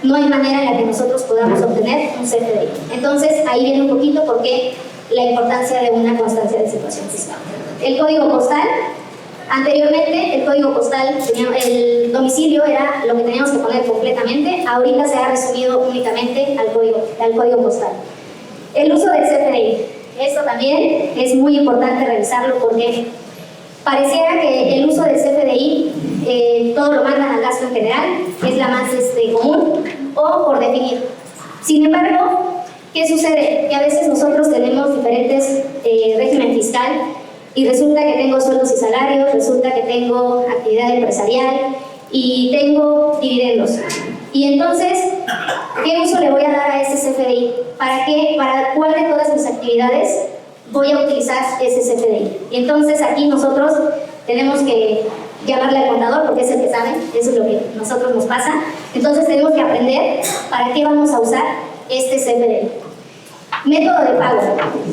no hay manera en la que nosotros podamos obtener un CFDI. Entonces, ahí viene un poquito por qué la importancia de una constancia de situación fiscal. El código postal. Anteriormente, el código postal, el domicilio era lo que teníamos que poner completamente. Ahorita se ha resumido únicamente al código postal. El uso del CFDI. Esto también es muy importante revisarlo porque pareciera que el uso del CFDI todo lo mandan al gasto en general, es la más común, o por definir. Sin embargo, ¿qué sucede? Que a veces nosotros tenemos diferentes régimen fiscal y resulta que tengo sueldos y salarios, resulta que tengo actividad empresarial y tengo dividendos. Y entonces, ¿qué uso le voy a dar a ese CFDI? ¿Para qué? ¿Para cuál de todas mis actividades voy a utilizar ese CFDI? Y entonces aquí nosotros tenemos que llamarle al contador porque es el que sabe, eso es lo que a nosotros nos pasa. Entonces tenemos que aprender para qué vamos a usar este CFDI. Método de pago,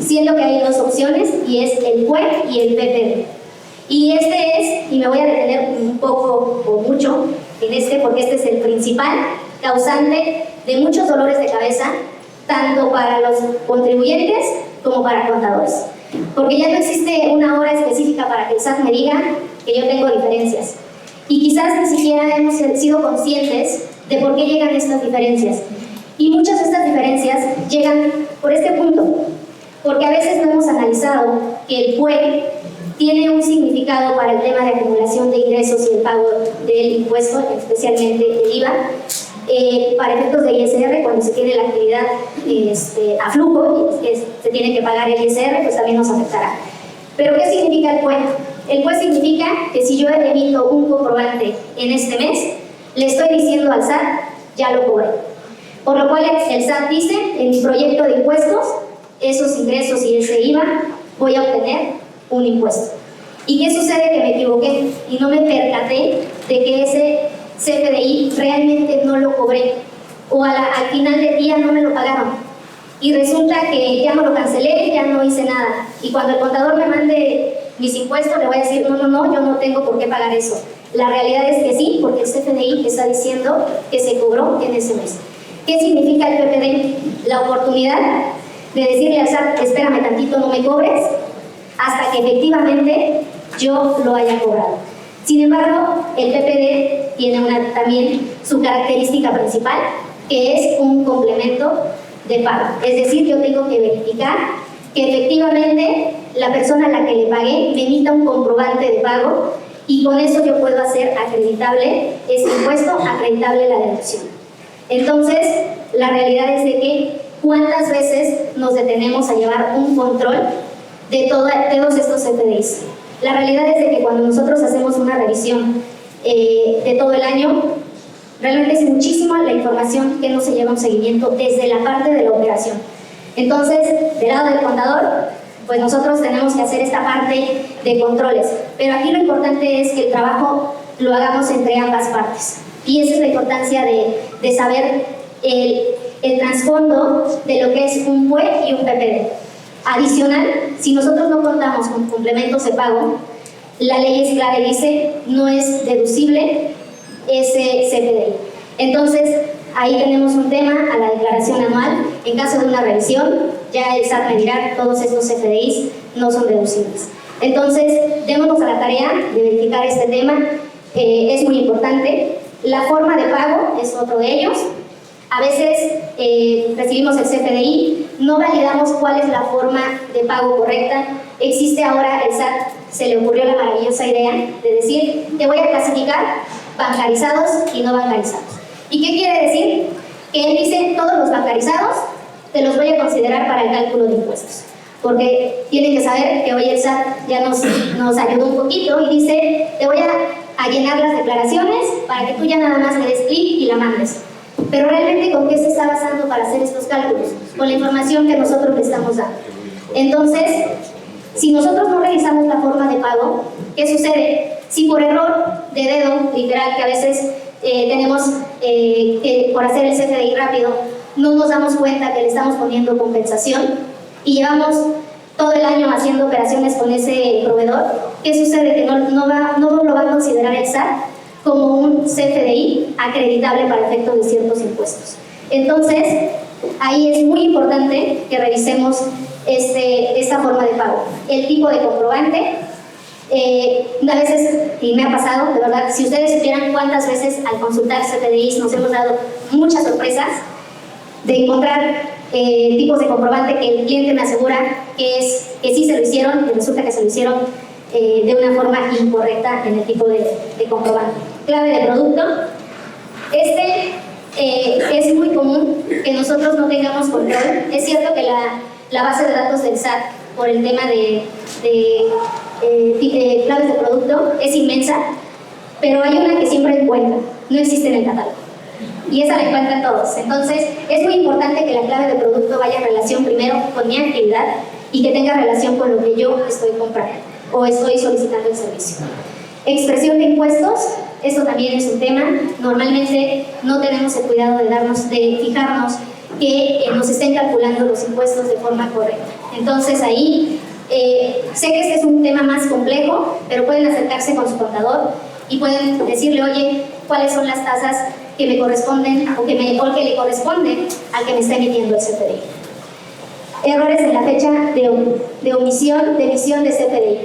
siendo que hay dos opciones y es el PUE y el PPD. Y y me voy a detener un poco o mucho en porque este es el principal causante de muchos dolores de cabeza, tanto para los contribuyentes como para contadores. Porque ya no existe una hora específica para que el SAT me diga que yo tengo diferencias. Y quizás ni siquiera hemos sido conscientes de por qué llegan estas diferencias. Y muchas de estas diferencias llegan por este punto, porque a veces no hemos analizado que el PUE tiene un significado para el tema de acumulación de ingresos y el pago del impuesto, especialmente el IVA, para efectos de ISR, cuando se tiene la actividad a flujo y se tiene que pagar el ISR, pues también nos afectará. ¿Pero qué significa el PUE? El PUE significa que si yo emito un comprobante en este mes, le estoy diciendo al SAT, ya lo cobré. Por lo cual el SAT dice, en mi proyecto de impuestos, esos ingresos y ese IVA, voy a obtener un impuesto. ¿Y qué sucede? Que me equivoqué y no me percaté de que ese CFDI realmente no lo cobré o al final del día no me lo pagaron y resulta que ya no lo cancelé, ya no hice nada y cuando el contador me mande mis impuestos le voy a decir no, yo no tengo por qué pagar eso. La realidad es que sí, porque el CFDI está diciendo que se cobró en ese mes. ¿Qué significa el PPD? La oportunidad de decirle al SAT, espérame tantito, no me cobres hasta que efectivamente yo lo haya cobrado. Sin embargo, el PPD tiene también su característica principal, que es un complemento de pago. Es decir, yo tengo que verificar que efectivamente la persona a la que le pagué me emita un comprobante de pago y con eso yo puedo hacer acreditable ese impuesto, acreditable la deducción. Entonces, la realidad es de que ¿cuántas veces nos detenemos a llevar un control de todos estos CFDIs? La realidad es de que cuando nosotros hacemos una revisión de todo el año, realmente es muchísima la información que no se lleva un seguimiento desde la parte de la operación. Entonces, del lado del contador, pues nosotros tenemos que hacer esta parte de controles. Pero aquí lo importante es que el trabajo lo hagamos entre ambas partes. Y esa es la importancia de saber el trasfondo de lo que es un PUE y un PPD. Adicional, si nosotros no contamos con complementos de pago, la ley es clara y dice no es deducible ese CFDI. Entonces, ahí tenemos un tema a la declaración anual. En caso de una revisión, ya el SAT me dirá todos estos CFDIs no son deducibles. Entonces, démonos a la tarea de verificar este tema. Es muy importante. La forma de pago es otro de ellos. A veces recibimos el CFDI, no validamos cuál es la forma de pago correcta. Existe ahora, el SAT se le ocurrió la maravillosa idea de decir, te voy a clasificar bancarizados y no bancarizados. ¿Y qué quiere decir? Que él dice, todos los bancarizados te los voy a considerar para el cálculo de impuestos. Porque tienen que saber que hoy el SAT ya nos ayudó un poquito y dice, te voy a llenar las declaraciones para que tú ya nada más le des clic y la mandes. Pero realmente, ¿con qué se está basando para hacer estos cálculos? Con la información que nosotros le estamos dando. Entonces, si nosotros no revisamos la forma de pago, ¿qué sucede? Si por error de dedo, literal, que a veces tenemos que por hacer el CFDI rápido, no nos damos cuenta que le estamos poniendo compensación y llevamos todo el año haciendo operaciones con ese proveedor, ¿qué sucede? Que no lo va a considerar el SAT como un CFDI acreditable para efectos de ciertos impuestos. Entonces, ahí es muy importante que revisemos esta forma de pago. El tipo de comprobante, a veces, y me ha pasado, de verdad, si ustedes supieran cuántas veces al consultar CFDIs nos hemos dado muchas sorpresas de encontrar tipos de comprobante que el cliente me asegura que sí se lo hicieron y resulta que se lo hicieron de una forma incorrecta en el tipo de comprobante. Clave de producto. Es muy común que nosotros no tengamos control. Es cierto que la base de datos del SAT, por el tema de claves de producto, es inmensa, pero hay una que siempre encuentra, no existe en el catálogo. Y esa la encuentran todos. Entonces, es muy importante que la clave de producto vaya en relación primero con mi actividad y que tenga relación con lo que yo estoy comprando o estoy solicitando el servicio. Expresión de impuestos, esto también es un tema. Normalmente no tenemos el cuidado de fijarnos que nos estén calculando los impuestos de forma correcta. Entonces ahí, sé que este es un tema más complejo, pero pueden acercarse con su contador y pueden decirle, oye, ¿cuáles son las tasas que me corresponden o que le corresponden al que me está emitiendo el CFDI? Errores en la fecha de emisión de CFDI.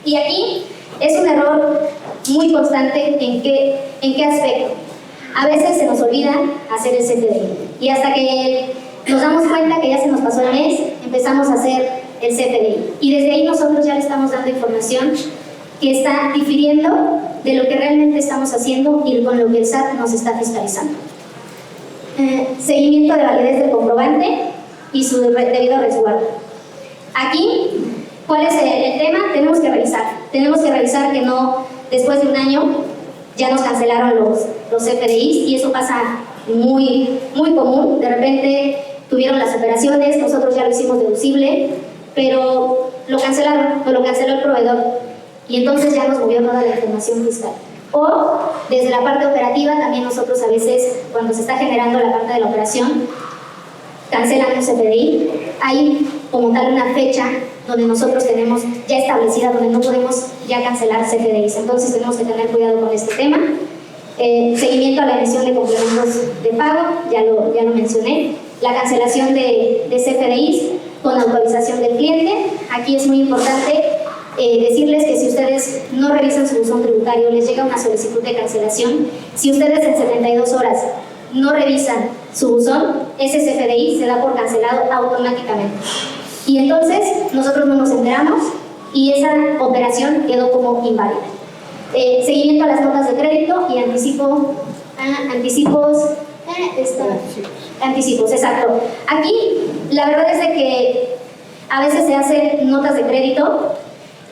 Y aquí es un error muy constante. ¿En qué aspecto? A veces se nos olvida hacer el CFDI y hasta que nos damos cuenta que ya se nos pasó el mes, empezamos a hacer el CFDI. Y desde ahí nosotros ya le estamos dando información que está difiriendo de lo que realmente estamos haciendo y con lo que el SAT nos está fiscalizando. Seguimiento de validez del comprobante y su debido resguardo. Aquí, ¿cuál es el tema? Tenemos que revisar que no, después de un año, ya nos cancelaron los CFDIs, y eso pasa muy, muy común. De repente tuvieron las operaciones, nosotros ya lo hicimos deducible, pero lo cancelaron, o lo canceló el proveedor, y entonces ya nos movió toda la información fiscal. O desde la parte operativa, también nosotros a veces, cuando se está generando la parte de la operación, cancelan un CFDI. Hay como tal una fecha donde nosotros tenemos ya establecida, donde no podemos ya cancelar CFDIs. Entonces tenemos que tener cuidado con este tema. Seguimiento a la emisión de complementos de pago, ya lo mencioné. La cancelación de CFDIs con autorización del cliente. Aquí es muy importante decirles que si ustedes no revisan su buzón tributario, les llega una solicitud de cancelación. Si ustedes en 72 horas no revisan su buzón, ese CFDI se da por cancelado automáticamente. Y entonces nosotros no nos enteramos y esa operación quedó como inválida. Seguimiento a las notas de crédito y anticipos, exacto. Aquí la verdad es de que a veces se hacen notas de crédito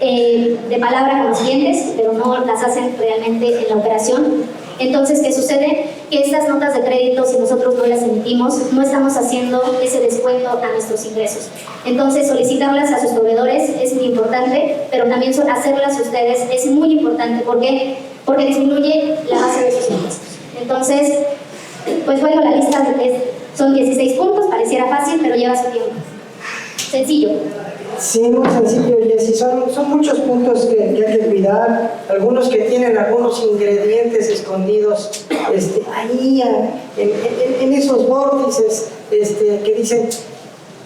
de palabra con los clientes, pero no las hacen realmente en la operación. Entonces, ¿qué sucede? Que estas notas de crédito, si nosotros no las emitimos, no estamos haciendo ese descuento a nuestros ingresos. Entonces, solicitarlas a sus proveedores es muy importante, pero también hacerlas ustedes es muy importante. ¿Por qué? Porque disminuye la base de sus impuestos. Entonces, pues bueno, la lista son 16 puntos, pareciera fácil, pero lleva su tiempo. Sencillo. Sí, muy sencillo, Jessy. Son muchos puntos que hay que cuidar, algunos que tienen algunos ingredientes escondidos ahí en esos vórtices que dicen,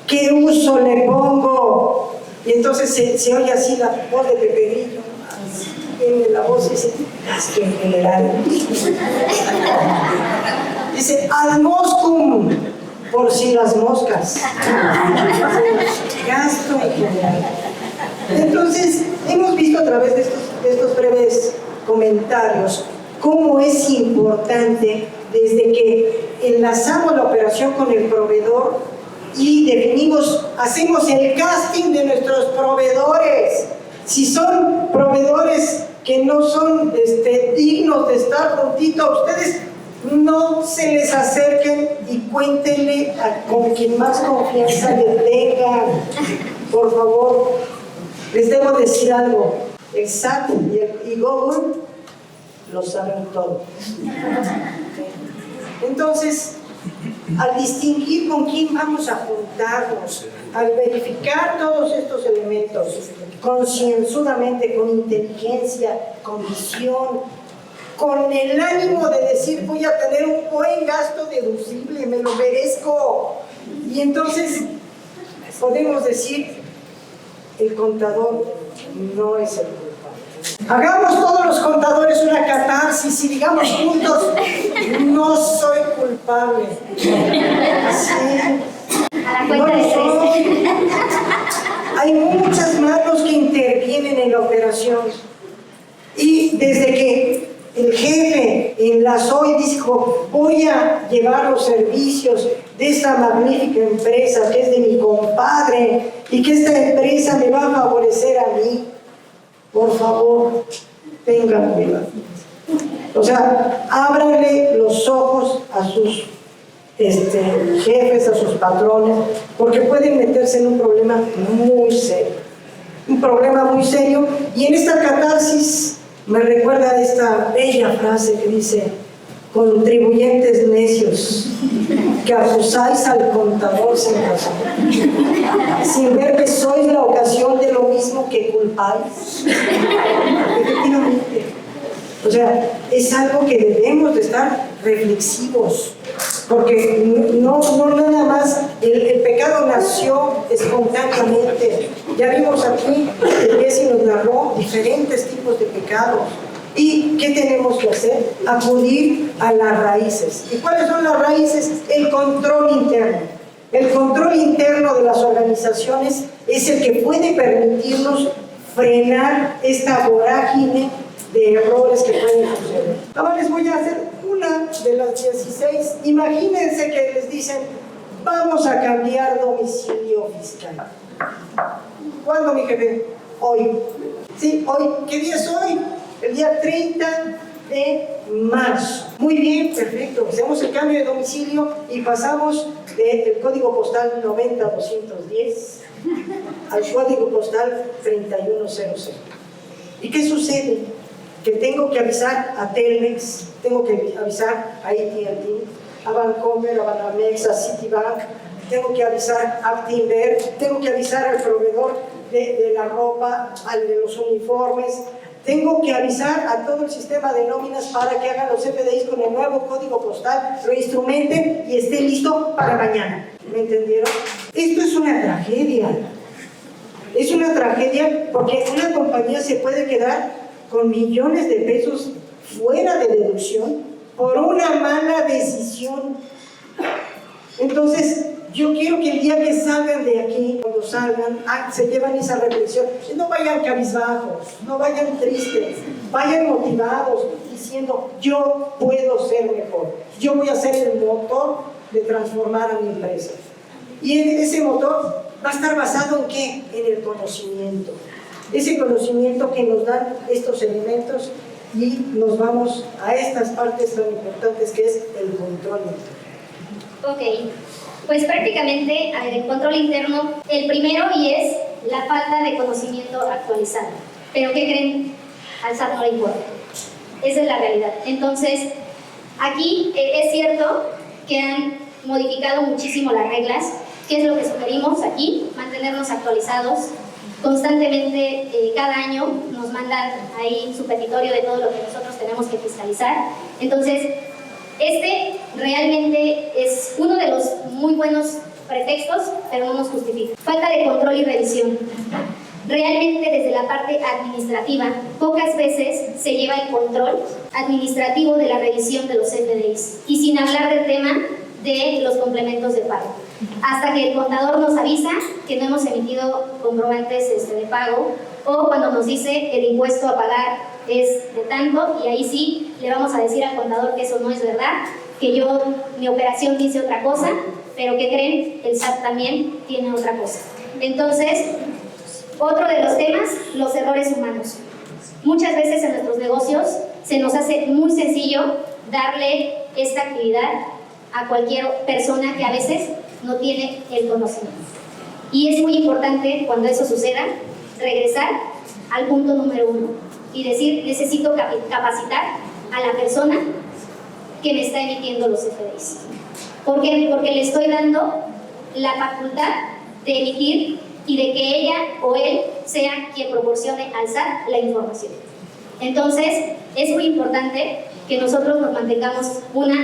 ¿qué uso le pongo? Y entonces se oye así la voz de Pepe Grillo, así viene la voz y dice, gasto en general. Dice, ad moscum, por si las moscas. Gasto en general. Entonces, hemos visto a través de estos breves comentarios cómo es importante desde que enlazamos la operación con el proveedor y definimos, hacemos el casting de nuestros proveedores. Si son proveedores que no son dignos de estar juntito a ustedes, no se les acerquen y cuéntenle con quien más confianza les tengan. Por favor, les debo decir algo. El SAT y Google lo saben todo. Entonces, al distinguir con quién vamos a juntarnos, al verificar todos estos elementos concienzudamente, con inteligencia, con visión, con el ánimo de decir voy a tener un buen gasto deducible, me lo merezco, y entonces podemos decir el contador no es el culpable. Hagamos todos los contadores una catarsis y digamos juntos, no soy culpable. Sí. A cuenta de tres. Hay muchas manos que intervienen en la operación. Y desde que el jefe enlazó y dijo, voy a llevar los servicios de esta magnífica empresa que es de mi compadre y que esta empresa me va a favorecer a mí, por favor, tengan cuidado. O sea, ábranle los ojos a sus jefes, a sus patrones, porque pueden meterse en un problema muy serio. Un problema muy serio. Y en esta catarsis me recuerda esta bella frase que dice: contribuyentes necios, que acusáis al contador sin razón, sin ver que sois la ocasión de lo mismo que culpáis. Efectivamente. O sea, es algo que debemos de estar reflexivos, porque no nada más el pecado nació espontáneamente. Ya vimos aquí que Jesse nos narró diferentes tipos de pecados. ¿Y qué tenemos que hacer? Acudir a las raíces. ¿Y cuáles son las raíces? El control interno. El control interno de las organizaciones es el que puede permitirnos frenar esta vorágine de errores que pueden suceder. Ahora les voy a hacer una de las 16. Imagínense que les dicen, vamos a cambiar domicilio fiscal. ¿Cuándo, mi jefe? Hoy. Sí, hoy. ¿Qué día es hoy? El día 30 de marzo. Muy bien, perfecto. Hacemos el cambio de domicilio y pasamos del código postal 90210 al código postal 3100. ¿Y qué sucede? Que tengo que avisar a Telmex, tengo que avisar a AT&T, a Bancomer, a Banamex, a Citibank, tengo que avisar a Actinver, tengo que avisar al proveedor de la ropa, al de los uniformes, tengo que avisar a todo el sistema de nóminas para que hagan los CFDIs con el nuevo código postal, lo instrumenten y esté listo para mañana. ¿Me entendieron? Esto es una tragedia. Es una tragedia porque una compañía se puede quedar con millones de pesos fuera de deducción por una mala decisión. Entonces, yo quiero que el día que salgan de aquí, cuando salgan, se llevan esa reflexión. No vayan cabizbajos, no vayan tristes, vayan motivados, diciendo, yo puedo ser mejor, yo voy a ser el motor de transformar a mi empresa. Y ese motor va a estar basado ¿en qué? En el conocimiento. Ese conocimiento que nos dan estos elementos y nos vamos a estas partes tan importantes que es el control interno. Ok, pues prácticamente el control interno, el primero y es la falta de conocimiento actualizado. Pero ¿qué creen? Al SAT no le importa. Esa es la realidad. Entonces, aquí es cierto que han modificado muchísimo las reglas. ¿Qué es lo que sugerimos aquí? Mantenernos actualizados. Constantemente, cada año nos mandan ahí su petitorio de todo lo que nosotros tenemos que fiscalizar. Entonces, este realmente es uno de los muy buenos pretextos, pero no nos justifica. Falta de control y revisión. Realmente desde la parte administrativa, pocas veces se lleva el control administrativo de la revisión de los CFDIs. Y sin hablar del tema de los complementos de pago. Hasta que el contador nos avisa que no hemos emitido comprobantes de pago, o cuando nos dice el impuesto a pagar es de tanto, y ahí sí le vamos a decir al contador que eso no es verdad, que mi operación dice otra cosa, pero ¿qué creen? El SAT también tiene otra cosa. Entonces, otro de los temas, los errores humanos. Muchas veces en nuestros negocios se nos hace muy sencillo darle esta actividad a cualquier persona que a veces no tiene el conocimiento. Y es muy importante cuando eso suceda, regresar al punto número 1 y decir, necesito capacitar a la persona que me está emitiendo los CFDIs. ¿Por qué? Porque le estoy dando la facultad de emitir y de que ella o él sea quien proporcione al SAT la información. Entonces, es muy importante que nosotros nos mantengamos,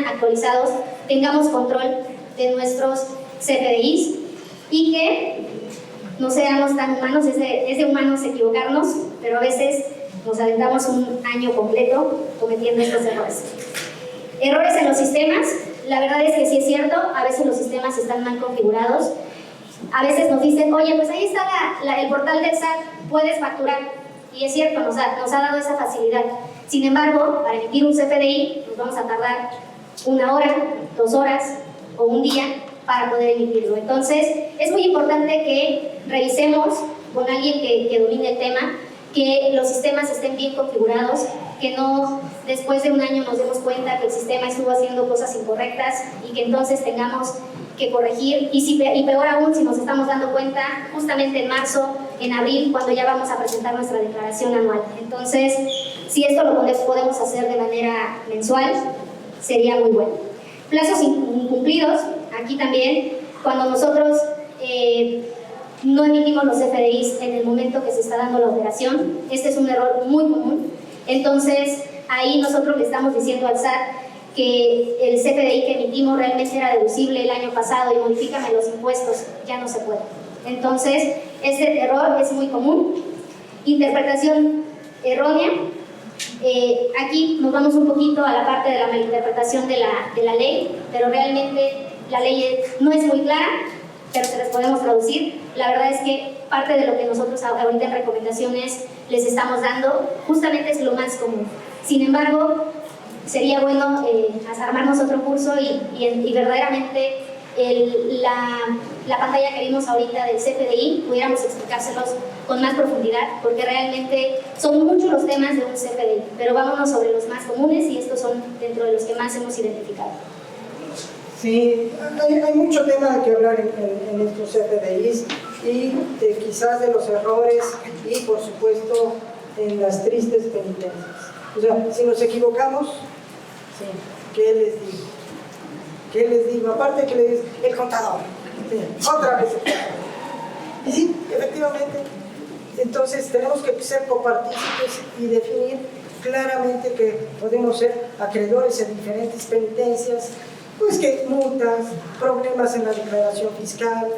actualizados, tengamos control de nuestros CFDIs y que no seamos tan humanos. Es de humanos equivocarnos, pero a veces nos aventamos un año completo cometiendo estos errores. Errores en los sistemas, la verdad es que sí es cierto, a veces los sistemas están mal configurados A veces nos dicen, oye, pues ahí está el portal del SAT, puedes facturar. Y es cierto, nos ha dado esa facilidad. Sin embargo, para emitir un CFDI nos vamos a tardar 1 hora, 2 horas o un día para poder emitirlo. Entonces, es muy importante que revisemos con alguien que domine el tema, que los sistemas estén bien configurados, que no después de 1 año nos demos cuenta que el sistema estuvo haciendo cosas incorrectas y que entonces tengamos que corregir, y peor aún si nos estamos dando cuenta justamente en marzo, en abril, cuando ya vamos a presentar nuestra declaración anual. Entonces, si esto lo podemos hacer de manera mensual, sería muy bueno. Plazos incumplidos, aquí también, cuando nosotros no emitimos los CFDIs en el momento que se está dando la operación, este es un error muy común. Entonces, ahí nosotros le estamos diciendo al SAT que el CFDI que emitimos realmente era deducible el año pasado y modifícame los impuestos, ya no se puede. Entonces, este error es muy común. Interpretación errónea. Aquí nos vamos un poquito a la parte de la malinterpretación de la ley, pero realmente la ley no es muy clara, pero se las podemos traducir. La verdad es que parte de lo que nosotros ahorita en recomendaciones les estamos dando justamente es lo más común. Sin embargo, sería bueno armarnos otro curso y verdaderamente la pantalla que vimos ahorita del CFDI pudiéramos explicárselos con más profundidad, porque realmente son muchos los temas de un CFDI, pero vámonos sobre los más comunes y estos son dentro de los que más hemos identificado. Sí, hay mucho tema que hablar en estos CFDIs y quizás de los errores y por supuesto en las tristes penitencias. O sea, si nos equivocamos, sí, ¿qué les digo? ¿Qué les digo? Aparte que les el contador, sí, otra vez el contador. Y sí, efectivamente, entonces tenemos que ser copartícipes y definir claramente que podemos ser acreedores en diferentes penitencias, pues que multas, problemas en la declaración fiscal,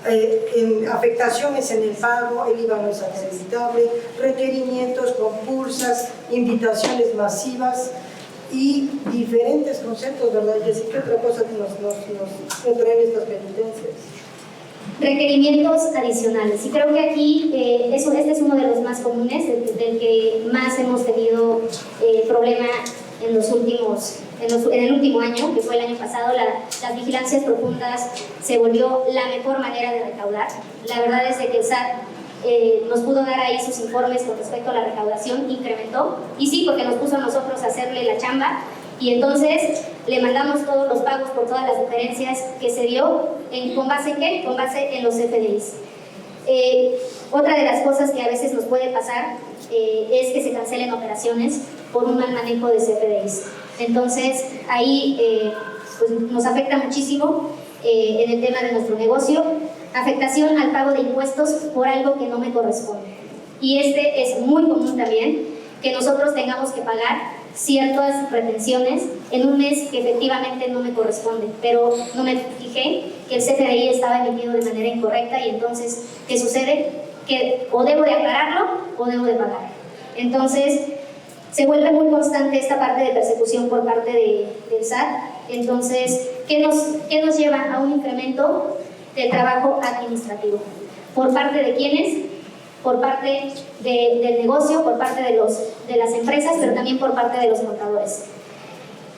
en afectaciones en el pago, el IVA no es acreditable, requerimientos, compulsas, invitaciones masivas y diferentes conceptos, ¿verdad? Y así que otra cosa nos traen estas penitencias. Requerimientos adicionales. Y creo que aquí este es uno de los más comunes, del que más hemos tenido problema en el último año, que fue el año pasado. Las vigilancias profundas se volvió la mejor manera de recaudar. La verdad es que el SAT nos pudo dar ahí sus informes con respecto a la recaudación, incrementó, y sí, porque nos puso a nosotros a hacerle la chamba, y entonces le mandamos todos los pagos por todas las diferencias que se dio, ¿con base en qué? Con base en los CFDIs. Otra de las cosas que a veces nos puede pasar es que se cancelen operaciones por un mal manejo de CFDIs. Entonces, ahí pues nos afecta muchísimo en el tema de nuestro negocio. Afectación al pago de impuestos por algo que no me corresponde. Y este es muy común también, que nosotros tengamos que pagar ciertas retenciones en un mes que efectivamente no me corresponde, pero no me fijé que el CFDI estaba emitido de manera incorrecta, y entonces, ¿qué sucede? Que o debo de aclararlo o debo de pagar. Entonces, se vuelve muy constante esta parte de persecución por parte del SAT. Entonces, ¿qué nos lleva a un incremento del trabajo administrativo? ¿Por parte de quiénes? Por parte del negocio, por parte de las empresas, pero también por parte de los contadores.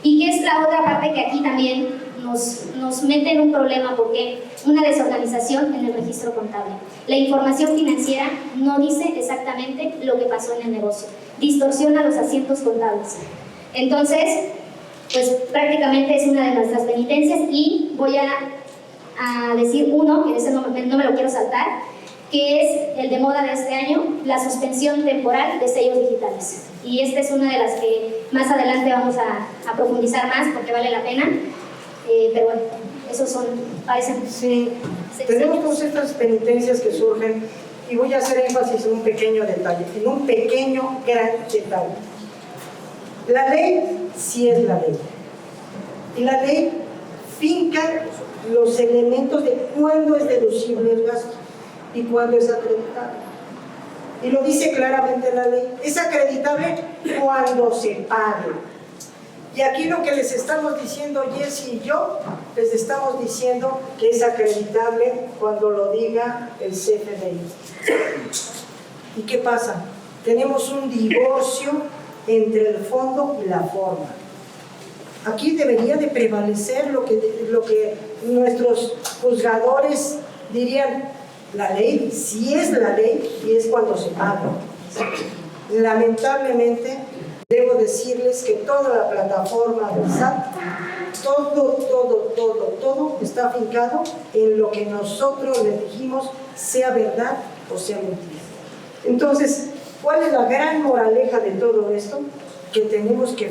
Y que es la otra parte que aquí también nos mete en un problema, porque una desorganización en el registro contable. La información financiera no dice exactamente lo que pasó en el negocio, distorsiona los asientos contables. Entonces, pues prácticamente es una de nuestras penitencias, y voy a decir uno, que ese no me lo quiero saltar, que es el de moda de este año, la suspensión temporal de sellos digitales. Y esta es una de las que más adelante vamos a profundizar más, porque vale la pena. Pero bueno, esos parecen... Sí, tenemos todas estas penitencias que surgen, y voy a hacer énfasis en un pequeño detalle, en un pequeño gran detalle. La ley sí es la ley, y la ley finca los elementos de cuándo es deducible el gasto y cuándo es acreditable. Y lo dice claramente la ley, es acreditable cuando se pague. Y aquí lo que les estamos diciendo Jesse y yo, les estamos diciendo que es acreditable cuando lo diga el CFDI. ¿Y qué pasa? Tenemos un divorcio entre el fondo y la forma. Aquí debería de prevalecer lo que nuestros juzgadores dirían, la ley, si es la ley, y es cuando se paga. Lamentablemente, debo decirles que toda la plataforma del SAT, todo está afincado en lo que nosotros le dijimos, sea verdad o sea mentira. Entonces, ¿cuál es la gran moraleja de todo esto? Que tenemos que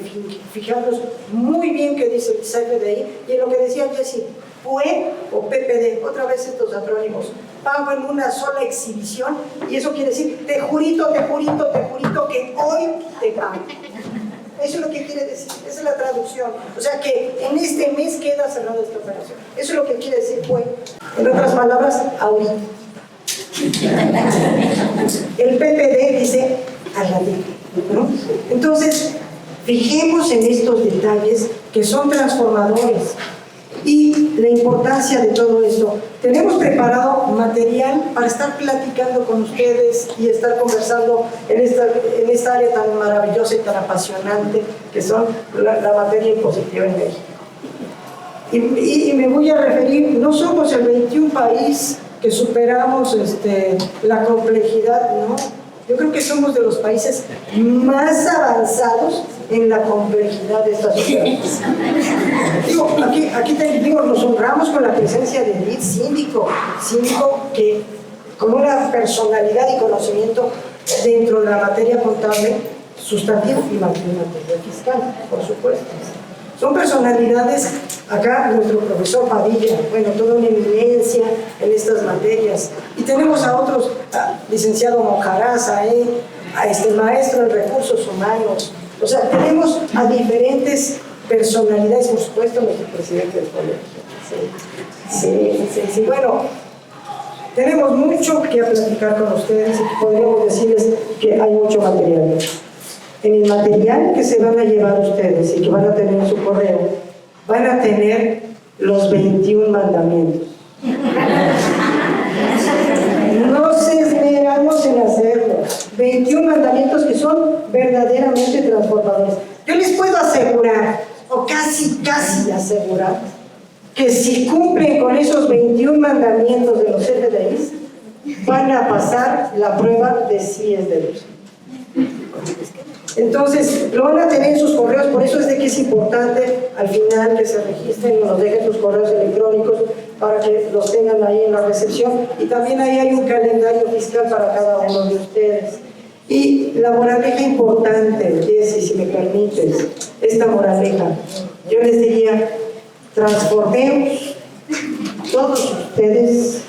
fijarnos muy bien qué dice el CFDI y en lo que decía Jesse, PUE o PPD, otra vez estos acrónimos, pago en una sola exhibición y eso quiere decir, te jurito que hoy te pago. Eso es lo que quiere decir, esa es la traducción. O sea que en este mes queda cerrada esta operación. Eso es lo que quiere decir PUE. En otras palabras, ahorita. El PPD dice al ratito, ¿no? Entonces, fijemos en estos detalles que son transformadores y la importancia de todo esto. Tenemos preparado material para estar platicando con ustedes y estar conversando en esta área tan maravillosa y tan apasionante que son la materia impositiva en México. Y me voy a referir, no somos el 21 país que superamos la complejidad, ¿no? Yo creo que somos de los países más avanzados en la complejidad de estas sociedades. Aquí nos honramos con la presencia de Edith, síndico que con una personalidad y conocimiento dentro de la materia contable, sustantiva y materia fiscal, por supuesto. Son personalidades, acá nuestro profesor Padilla, bueno, toda una eminencia en estas materias. Y tenemos a otros, licenciado Mojaraza, a maestro en recursos humanos. O sea, tenemos a diferentes personalidades, por supuesto, nuestro presidente del colegio. Sí. Bueno, tenemos mucho que platicar con ustedes y podríamos decirles que hay mucho material. En el material que se van a llevar ustedes y que van a tener en su correo, van a tener los 21 mandamientos. No se esmeramos en hacerlos. 21 mandamientos que son verdaderamente transformadores. Yo les puedo asegurar, o casi asegurar, que si cumplen con esos 21 mandamientos de los CFDIs, van a pasar la prueba de CIES de luz. Entonces, lo van a tener en sus correos, por eso es de que es importante al final que se registren o nos dejen sus correos electrónicos para que los tengan ahí en la recepción. Y también ahí hay un calendario fiscal para cada uno de ustedes. Y la moraleja importante, Jessy, si me permites, esta moraleja, yo les diría, transformemos todos ustedes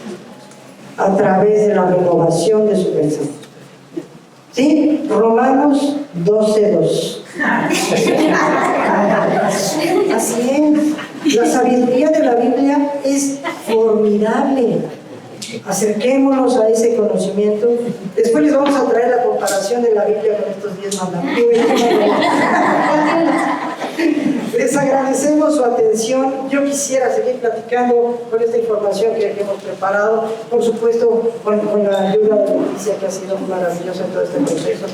a través de la renovación de su pensamiento. ¿Sí? Romanos 12:2. Así es. La sabiduría de la Biblia es formidable. Acerquémonos a ese conocimiento. Después les vamos a traer la comparación de la Biblia con estos 10 mandamientos. Les agradecemos su atención. Yo quisiera seguir platicando con esta información que hemos preparado, por supuesto con la ayuda de Leticia, que ha sido maravillosa en todo este proceso.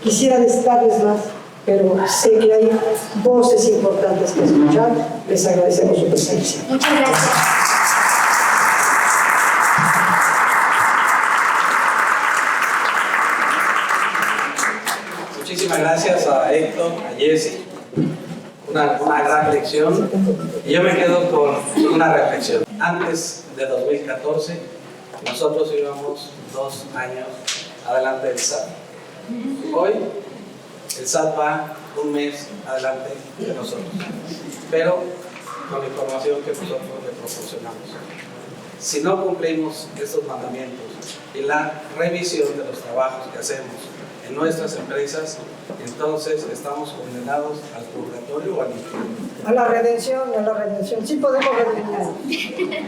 Quisiera darles más, pero sé que hay voces importantes que escuchar. Les agradecemos su presencia. Muchas gracias. Muchísimas gracias a Héctor, a Jessy. Una gran lección. Y yo me quedo con una reflexión. Antes de 2014, nosotros íbamos 2 años adelante del SAT. Hoy, el SAT va 1 mes adelante de nosotros, pero con la información que nosotros le proporcionamos. Si no cumplimos estos mandamientos y la revisión de los trabajos que hacemos en nuestras empresas, entonces estamos condenados al purgatorio o al infierno. A la redención. Sí podemos redimir.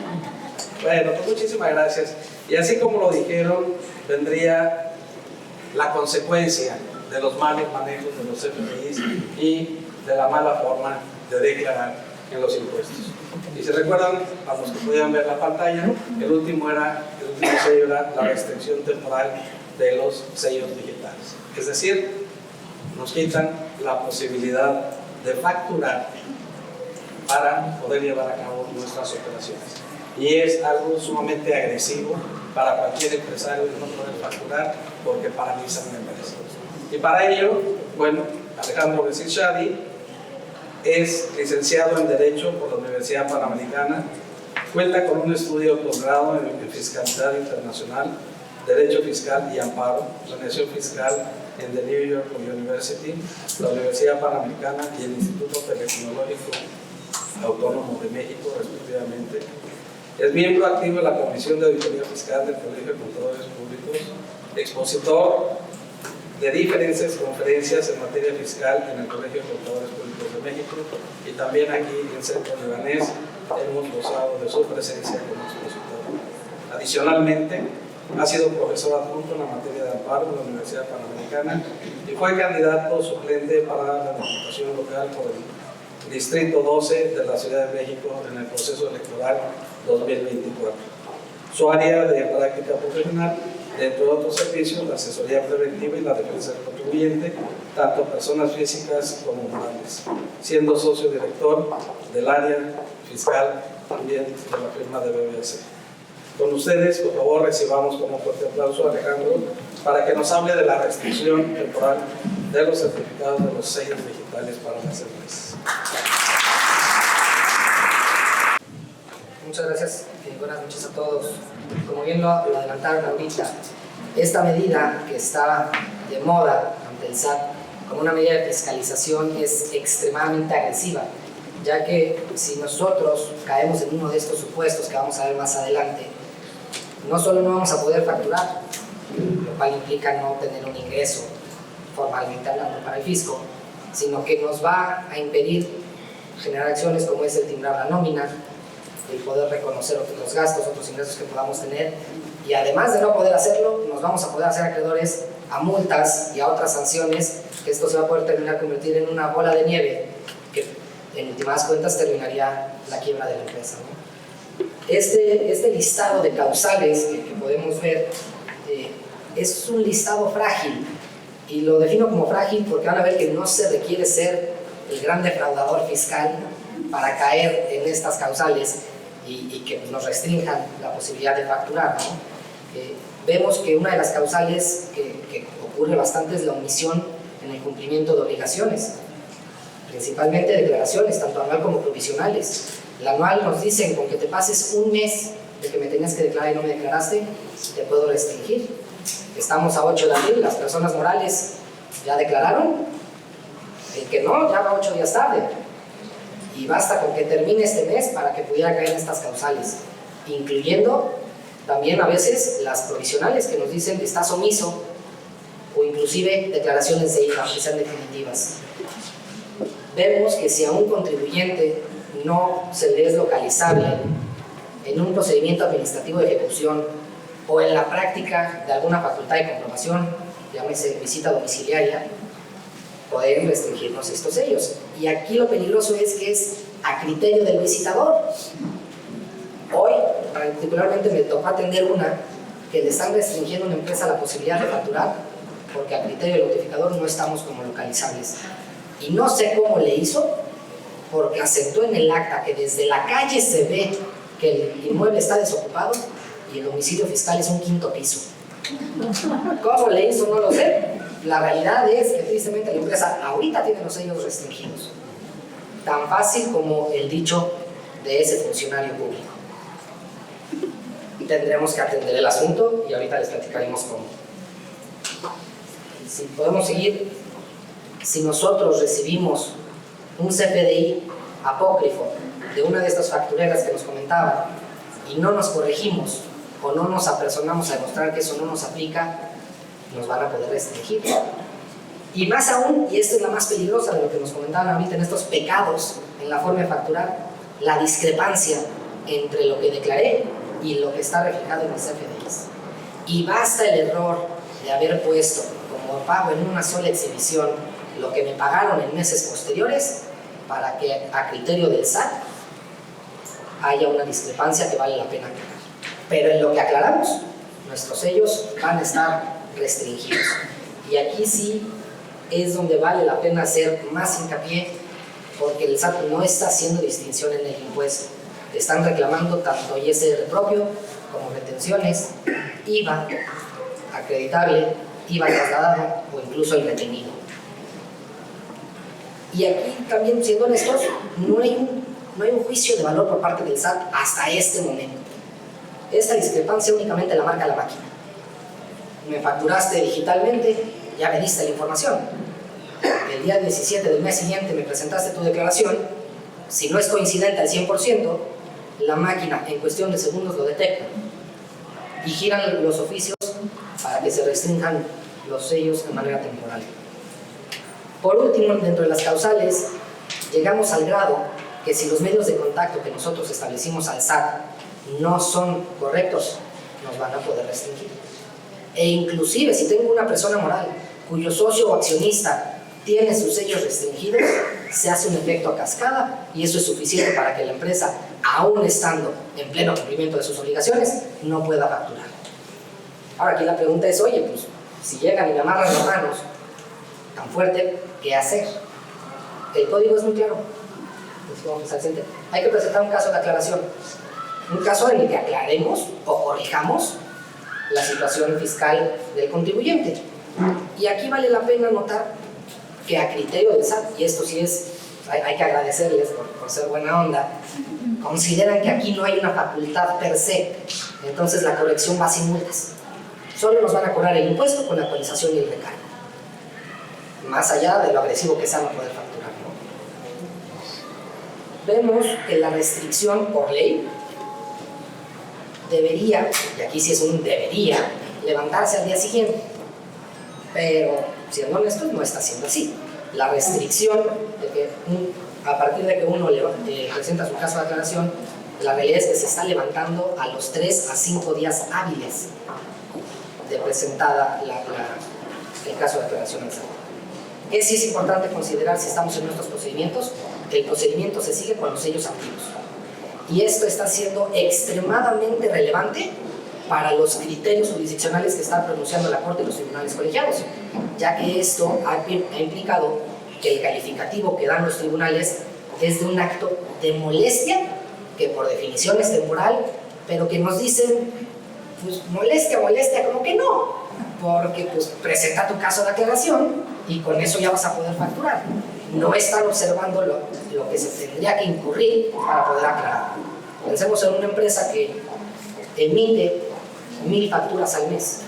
Bueno, pues muchísimas gracias. Y así como lo dijeron, vendría la consecuencia de los malos manejos de los CFDIs y de la mala forma de declarar en los impuestos. Y si recuerdan, a los que podían ver la pantalla, el último sello era la restricción temporal de los sellos digitales. Es decir, nos quitan la posibilidad de facturar para poder llevar a cabo nuestras operaciones. Y es algo sumamente agresivo para cualquier empresario de no poder facturar porque paralizan la empresa. Y para ello, bueno, Alejandro Becerril Shadi es licenciado en Derecho por la Universidad Panamericana, cuenta con un estudio posgrado en Fiscalidad Internacional, Derecho Fiscal y Amparo, Planeación Fiscal en The New York University, la Universidad Panamericana y el Instituto Tecnológico Autónomo de México, respectivamente. Es miembro activo de la Comisión de Auditoría Fiscal del Colegio de Contadores Públicos, expositor de diferentes conferencias en materia fiscal en el Colegio de Contadores Públicos de México, y también aquí en Centro Libanés hemos gozado de su presencia como expositor. Adicionalmente, ha sido profesor adjunto en la materia de amparo en la Universidad Panamericana y fue candidato suplente para la Diputación Local por el Distrito 12 de la Ciudad de México en el proceso electoral 2024. Su área de práctica profesional, dentro de otros servicios, la asesoría preventiva y la defensa del contribuyente, tanto personas físicas como morales, siendo socio director del área fiscal también de la firma de BBVA. Con ustedes, por favor, recibamos con un fuerte aplauso a Alejandro para que nos hable de la restricción temporal de los certificados de los sellos digitales para las empresas. Muchas gracias, buenas noches a todos. Como bien lo adelantaron ahorita, esta medida que está de moda ante el SAT como una medida de fiscalización es extremadamente agresiva, ya que si nosotros caemos en uno de estos supuestos que vamos a ver más adelante, no solo no vamos a poder facturar, lo cual implica no tener un ingreso formalmente hablando para el fisco, sino que nos va a impedir generar acciones como es el timbrar la nómina, el poder reconocer otros gastos, otros ingresos que podamos tener, y además de no poder hacerlo, nos vamos a poder hacer acreedores a multas y a otras sanciones, que esto se va a poder convertir en una bola de nieve que en últimas cuentas terminaría la quiebra de la empresa, ¿no? Este listado de causales que podemos ver es un listado frágil, y lo defino como frágil porque van a ver que no se requiere ser el gran defraudador fiscal para caer en estas causales y que nos restrinjan la posibilidad de facturar, ¿no? Vemos que una de las causales que ocurre bastante es la omisión en el cumplimiento de obligaciones, principalmente declaraciones, tanto anual como provisionales. La anual nos dicen, con que te pases un mes de que me tenías que declarar y no me declaraste, te puedo restringir. Estamos a 8 de abril, las personas morales ya declararon, el que no, ya va 8 días tarde. Y basta con que termine este mes para que pudiera caer en estas causales, incluyendo también a veces las provisionales que nos dicen que estás omiso, o inclusive declaraciones de IVA que sean definitivas. Vemos que si a un contribuyente no se le es localizable en un procedimiento administrativo de ejecución o en la práctica de alguna facultad de comprobación, llámese visita domiciliaria, pueden restringirnos estos sellos. Y aquí lo peligroso es que es a criterio del visitador. Hoy, particularmente, me tocó atender una que le están restringiendo a una empresa la posibilidad de facturar porque a criterio del notificador no estamos como localizables. Y no sé cómo le hizo, porque aceptó en el acta que desde la calle se ve que el inmueble está desocupado y el domicilio fiscal es un 5º piso. ¿Cómo le hizo? No lo sé. La realidad es que tristemente la empresa ahorita tiene los sellos restringidos. Tan fácil como el dicho de ese funcionario público. Tendremos que atender el asunto y ahorita les platicaremos cómo. Si podemos seguir, si nosotros recibimos un CFDI apócrifo de una de estas factureras que nos comentaban y no nos corregimos o no nos apersonamos a demostrar que eso no nos aplica, nos van a poder restringir. Y más aún, y esta es la más peligrosa de lo que nos comentaban ahorita en estos pecados en la forma de facturar, la discrepancia entre lo que declaré y lo que está reflejado en mis CFDIs. Y basta el error de haber puesto como pago en una sola exhibición lo que me pagaron en meses posteriores para que a criterio del SAT haya una discrepancia que vale la pena aclarar. Pero en lo que aclaramos, nuestros sellos van a estar restringidos. Y aquí sí es donde vale la pena hacer más hincapié, porque el SAT no está haciendo distinción en el impuesto. Están reclamando tanto ISR propio como retenciones, IVA acreditable, IVA trasladado o incluso el retenido. Y aquí también, siendo honestos, no hay un juicio de valor por parte del SAT hasta este momento. Esta discrepancia únicamente la marca la máquina. Me facturaste digitalmente, ya me diste la información. El día 17 del mes siguiente me presentaste tu declaración. Si no es coincidente al 100%, la máquina en cuestión de segundos lo detecta y giran los oficios para que se restrinjan los sellos de manera temporal. Por último, dentro de las causales, llegamos al grado que si los medios de contacto que nosotros establecimos al SAT no son correctos, nos van a poder restringir. E inclusive si tengo una persona moral cuyo socio o accionista tiene sus sellos restringidos, se hace un efecto a cascada y eso es suficiente para que la empresa, aún estando en pleno cumplimiento de sus obligaciones, no pueda facturar. Ahora aquí la pregunta es, oye, pues si llegan y me amarran las manos tan fuerte, ¿qué hacer? El código es muy claro. Hay que presentar un caso de aclaración, un caso en el que aclaremos o corrijamos la situación fiscal del contribuyente. Y aquí vale la pena notar que a criterio del SAT, y esto sí es, hay que agradecerles por ser buena onda, consideran que aquí no hay una facultad per se, entonces la corrección va sin multas. Solo nos van a cobrar el impuesto con la actualización y el recargo. Más allá de lo agresivo que sea no poder facturar, ¿no? Vemos que la restricción por ley debería, y aquí sí es un debería, levantarse al día siguiente. Pero, siendo honestos, no está siendo así. La restricción de que a partir de que uno presenta su caso de aclaración, la realidad es que se está levantando a los 3 a 5 días hábiles de presentada el caso de aclaración al SAT. Que sí es importante considerar si estamos en nuestros procedimientos, que el procedimiento se sigue con los sellos activos. Y esto está siendo extremadamente relevante para los criterios jurisdiccionales que están pronunciando la Corte y los tribunales colegiados, ya que esto ha implicado que el calificativo que dan los tribunales es de un acto de molestia, que por definición es temporal, pero que nos dicen, pues molestia, como que no, porque pues presenta tu caso de aclaración y con eso ya vas a poder facturar. No están observando lo que se tendría que incurrir para poder aclarar. Pensemos en una empresa que emite 1000 facturas al mes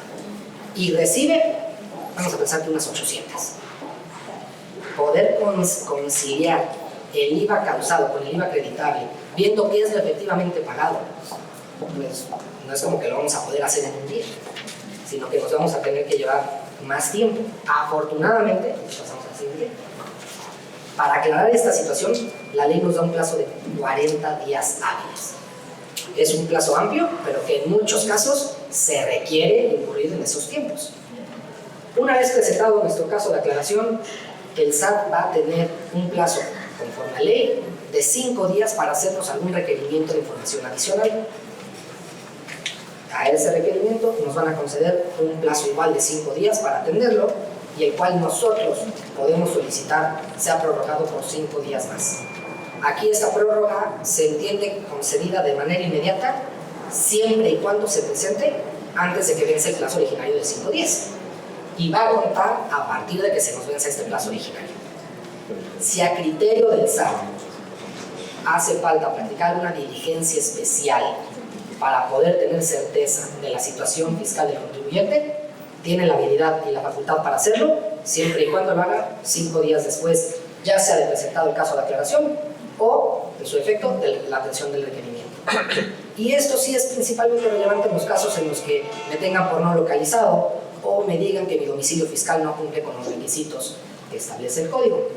y recibe, vamos a pensar que unas 800. Poder conciliar el IVA causado con el IVA acreditable, viendo qué es lo efectivamente pagado, pues no es como que lo vamos a poder hacer en un día, sino que nos vamos a tener que llevar más tiempo. Afortunadamente, pasamos al siguiente. Para aclarar esta situación, la ley nos da un plazo de 40 días hábiles. Es un plazo amplio, pero que en muchos casos se requiere incurrir en esos tiempos. Una vez presentado nuestro caso de aclaración, el SAT va a tener un plazo, conforme a ley, de 5 días para hacernos algún requerimiento de información adicional. A ese requerimiento nos van a conceder un plazo igual de 5 días para atenderlo, y el cual nosotros podemos solicitar sea prorrogado por 5 días más. Aquí esta prórroga se entiende concedida de manera inmediata, siempre y cuando se presente antes de que vence el plazo originario de 5 días. Y va a contar a partir de que se nos vence este plazo originario. Si a criterio del SAT hace falta practicar una diligencia especial para poder tener certeza de la situación fiscal del contribuyente, tiene la habilidad y la facultad para hacerlo, siempre y cuando lo haga 5 días después, ya sea de presentado el caso de aclaración o, en su efecto, de la atención del requerimiento. Y esto sí es principalmente relevante en los casos en los que me tengan por no localizado o me digan que mi domicilio fiscal no cumple con los requisitos que establece el código.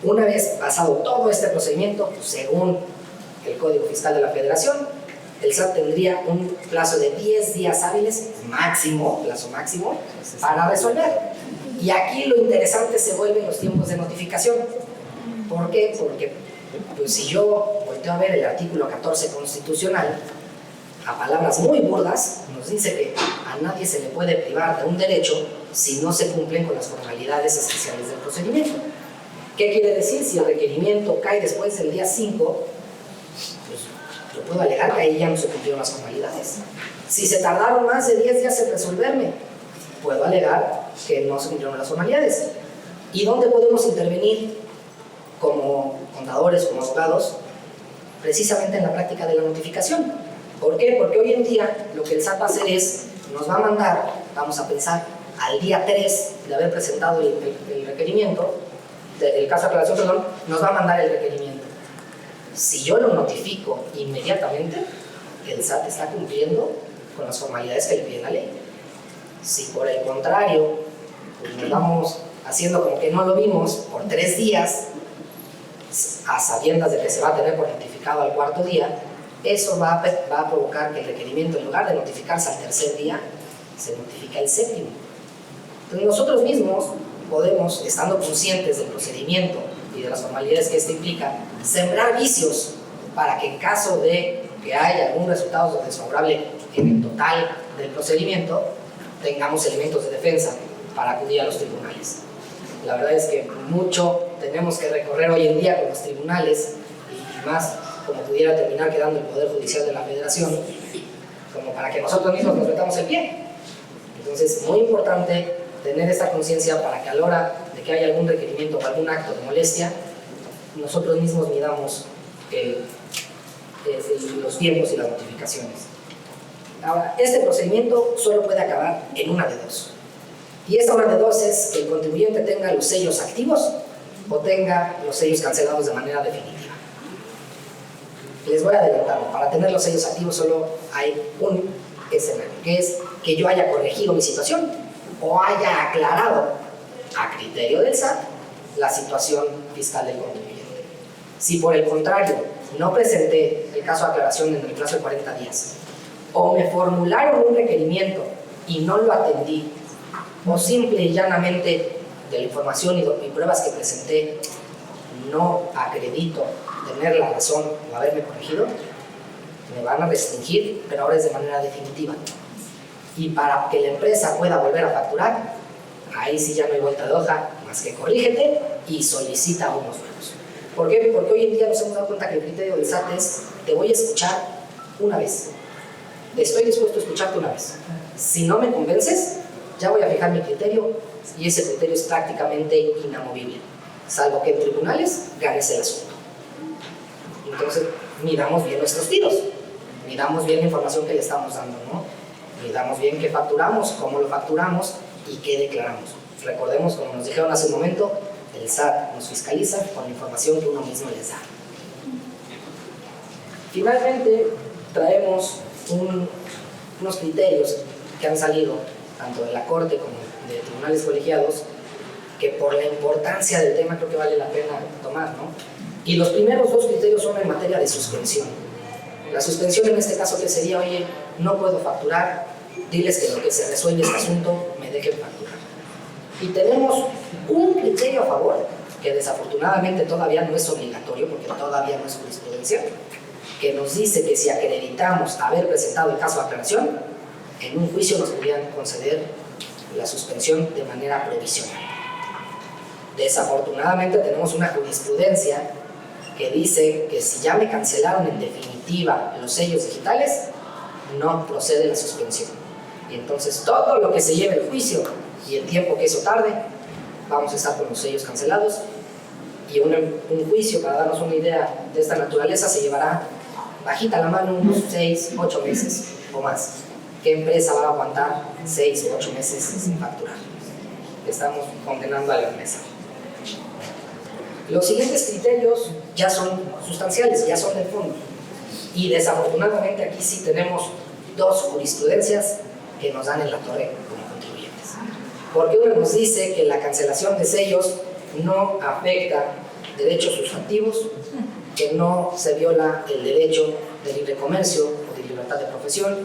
Una vez pasado todo este procedimiento, según el Código Fiscal de la Federación, el SAT tendría un plazo de 10 días hábiles máximo, plazo máximo, para resolver. Y aquí lo interesante se vuelven los tiempos de notificación. ¿Por qué? Porque pues, si yo volteo a ver el artículo 14 constitucional, a palabras muy burdas, nos dice que a nadie se le puede privar de un derecho si no se cumplen con las formalidades esenciales del procedimiento. ¿Qué quiere decir? Si el requerimiento cae después del día 5, pues yo puedo alegar que ahí ya no se cumplieron las formalidades. Si se tardaron más de 10 días en resolverme, puedo alegar que no se cumplieron las formalidades. ¿Y dónde podemos intervenir como contadores, como abogados? Precisamente en la práctica de la notificación. ¿Por qué? Porque hoy en día lo que el SAT va a hacer es, nos va a mandar, vamos a pensar, al día 3 de haber presentado el requerimiento, el caso de aclaración, perdón, nos va a mandar el requerimiento. Si yo lo notifico inmediatamente, el SAT está cumpliendo con las formalidades que le pide la ley. Si por el contrario, pues nos vamos haciendo como que no lo vimos por 3 días, a sabiendas de que se va a tener por notificado al 4.º día, eso va a provocar que el requerimiento, en lugar de notificarse al 3.er día, se notifica el 7.º. Entonces nosotros mismos podemos, estando conscientes del procedimiento y de las formalidades que esto implica, sembrar vicios para que en caso de que haya algún resultado desfavorable en el total del procedimiento, tengamos elementos de defensa para acudir a los tribunales. La verdad es que mucho tenemos que recorrer hoy en día con los tribunales, y más como pudiera terminar quedando el Poder Judicial de la Federación, como para que nosotros mismos nos metamos el pie. Entonces, muy importante tener esta conciencia para que a la hora de que haya algún requerimiento o algún acto de molestia, nosotros mismos midamos los tiempos y las notificaciones. Ahora, este procedimiento solo puede acabar en una de dos. Y esta una de dos es que el contribuyente tenga los sellos activos o tenga los sellos cancelados de manera definitiva. Les voy a adelantar, para tener los sellos activos solo hay un escenario, que es que yo haya corregido mi situación o haya aclarado a criterio del SAT la situación fiscal del contribuyente. Si por el contrario no presenté el caso de aclaración en el plazo de 40 días o me formularon un requerimiento y no lo atendí, o simple y llanamente de la información y pruebas que presenté no acredito tener la razón o haberme corregido, me van a restringir, pero ahora es de manera definitiva. Y para que la empresa pueda volver a facturar, ahí sí ya no hay vuelta de hoja, más que corrígete y solicita unos nuevos. ¿Por qué? Porque hoy en día nos hemos dado cuenta que el criterio del SAT es: te voy a escuchar una vez, estoy dispuesto a escucharte una vez. Si no me convences, ya voy a fijar mi criterio, y ese criterio es prácticamente inamovible, salvo que en tribunales ganes el asunto. Entonces, midamos bien nuestros tiros, midamos bien la información que le estamos dando, ¿no? Midamos bien qué facturamos, cómo lo facturamos y qué declaramos. Recordemos, como nos dijeron hace un momento, el SAT nos fiscaliza con la información que uno mismo les da. Finalmente, traemos unos criterios que han salido tanto de la Corte como de tribunales colegiados, que por la importancia del tema creo que vale la pena tomar, ¿no? Y los primeros dos criterios son en materia de suspensión. La suspensión en este caso, que sería: oye, no puedo facturar, diles que lo que se resuelve este asunto me dejen facturar. Y tenemos un criterio a favor, que desafortunadamente todavía no es obligatorio, porque todavía no es jurisprudencia, que nos dice que si acreditamos haber presentado el caso de aclaración, en un juicio nos podrían conceder la suspensión de manera provisional. Desafortunadamente tenemos una jurisprudencia que dice que si ya me cancelaron en definitiva los sellos digitales, no procede la suspensión. Y entonces todo lo que se lleve el juicio y el tiempo que eso tarde, vamos a estar con los sellos cancelados, y un juicio, para darnos una idea de esta naturaleza, se llevará bajita la mano unos 6, 8 meses o más. ¿Qué empresa va a aguantar 6 o 8 meses sin facturar? Estamos condenando a la empresa. Los siguientes criterios ya son sustanciales, ya son del fondo. Y desafortunadamente aquí sí tenemos dos jurisprudencias que nos dan en la torre como contribuyentes. Porque una nos dice que la cancelación de sellos no afecta derechos sustantivos, que no se viola el derecho de libre comercio o de libertad de profesión,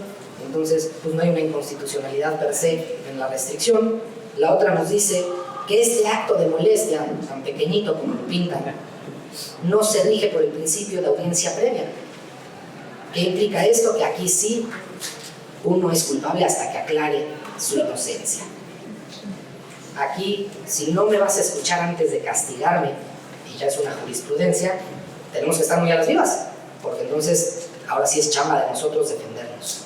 entonces pues no hay una inconstitucionalidad per se en la restricción. La otra nos dice que este acto de molestia, tan pequeñito como lo pintan, no se rige por el principio de audiencia previa. ¿Qué implica esto? Que aquí sí uno es culpable hasta que aclare su inocencia. Aquí, si no me vas a escuchar antes de castigarme, y ya es una jurisprudencia, tenemos que estar muy a las vivas, porque entonces ahora sí es chamba de nosotros defendernos.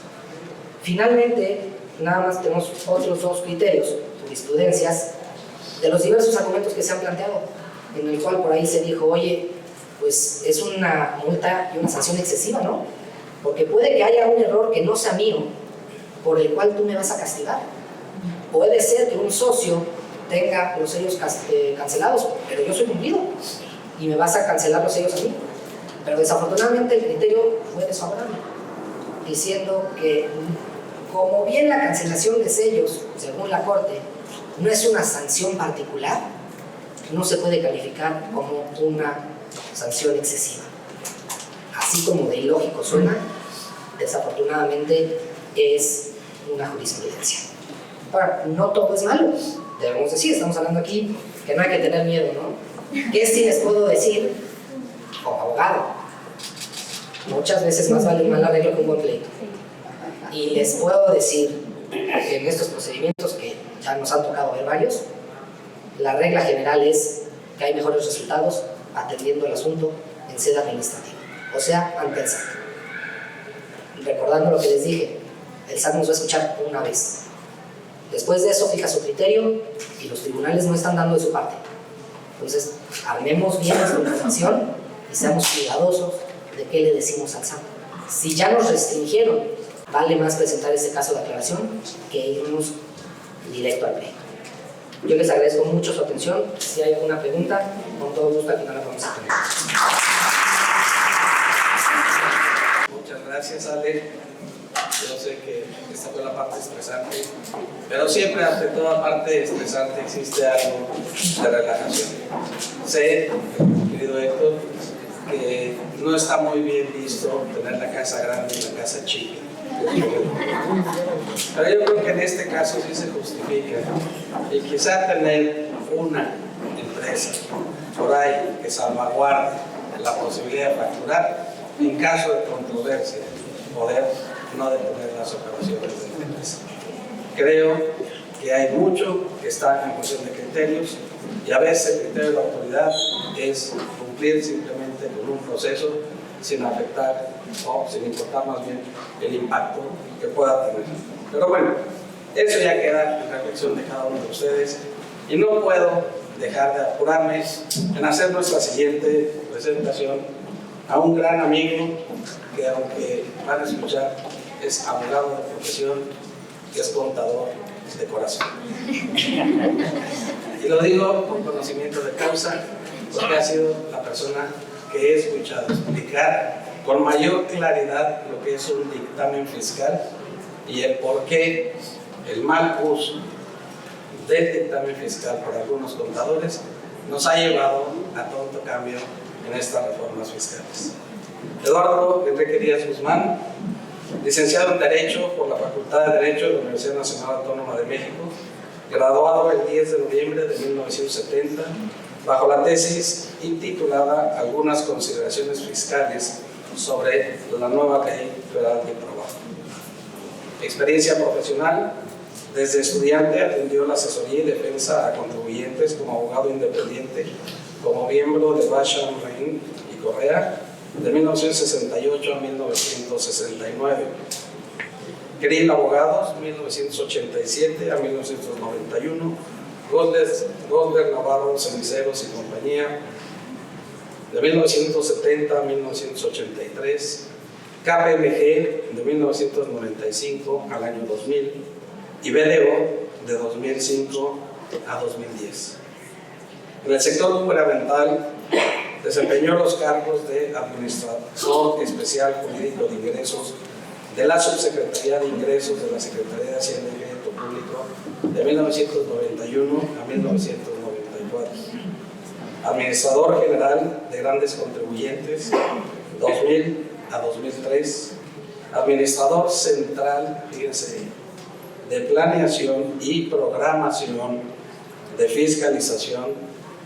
Finalmente, nada más tenemos otros dos criterios, jurisprudencias, de los diversos argumentos que se han planteado, en el cual por ahí se dijo, oye, pues es una multa y una sanción excesiva, ¿no? Porque puede que haya un error que no sea mío, por el cual tú me vas a castigar. Puede ser que un socio tenga los sellos cancelados, pero yo soy cumplido y me vas a cancelar los sellos a mí. Pero desafortunadamente el criterio fue desfavorable, diciendo que como bien la cancelación de sellos, según la Corte, no es una sanción particular, no se puede calificar como una sanción excesiva. Así como de ilógico suena, desafortunadamente es una jurisprudencia. Ahora, no todo es malo, debemos decir, estamos hablando aquí que no hay que tener miedo, ¿no? ¿Qué sí les puedo decir como abogado? Muchas veces más vale un mal arreglo que un buen pleito. Y les puedo decir que en estos procedimientos, que ya nos han tocado ver varios, la regla general es que hay mejores resultados atendiendo el asunto en sede administrativa, o sea, ante el SAT. Recordando lo que les dije, el SAT nos va a escuchar una vez. Después de eso fija su criterio y los tribunales no están dando de su parte. Entonces, armemos bien nuestra información y seamos cuidadosos de qué le decimos al SAT. Si ya nos restringieron, vale más presentar ese caso de aclaración que irnos directo al pleito. Yo les agradezco mucho su atención. Si hay alguna pregunta, con todo gusto al final la vamos a tener. Muchas gracias, Ale. Yo sé que esta fue la parte estresante, pero siempre ante toda parte estresante existe algo de relajación. Sé, querido Héctor, que no está muy bien visto tener la casa grande y la casa chica. Pero yo creo que en este caso sí se justifica y quizá tener una empresa por ahí que salvaguarde la posibilidad de facturar en caso de controversia, poder no detener las operaciones de la empresa. Creo que hay mucho que está en función de criterios y a veces el criterio de la autoridad es cumplir simplemente con un proceso sin afectar o sin importar más bien el impacto que pueda tener. Pero bueno, eso ya queda en reflexión de cada uno de ustedes y no puedo dejar de apurarme en hacer nuestra siguiente presentación a un gran amigo que, aunque van a escuchar, es abogado de profesión y es contador de corazón. Y lo digo con conocimiento de causa porque ha sido la persona que he escuchado explicar con mayor claridad lo que es un dictamen fiscal y el por qué el mal uso del dictamen fiscal por algunos contadores nos ha llevado a tanto cambio en estas reformas fiscales. Eduardo Enrique Díaz Guzmán, licenciado en Derecho por la Facultad de Derecho de la Universidad Nacional Autónoma de México, graduado el 10 de noviembre de 1970, bajo la tesis intitulada Algunas consideraciones fiscales sobre la nueva Ley Federal de Trabajo. Experiencia profesional: desde estudiante atendió la asesoría y defensa a contribuyentes como abogado independiente, como miembro de Basham, Rein y Correa, de 1968 a 1969. Krill Abogados, 1987 a 1991, Gosler Navarro Ceniceros y compañía, de 1970 a 1983, KPMG de 1995 al año 2000 y BDO de 2005 a 2010. En el sector gubernamental desempeñó los cargos de Administrador Especial Jurídico de Ingresos de la Subsecretaría de Ingresos de la Secretaría de Hacienda y Crédito Público de 1991 a 1994. Administrador General de Grandes Contribuyentes 2000 a 2003. Administrador Central, fíjense, de Planeación y Programación de fiscalización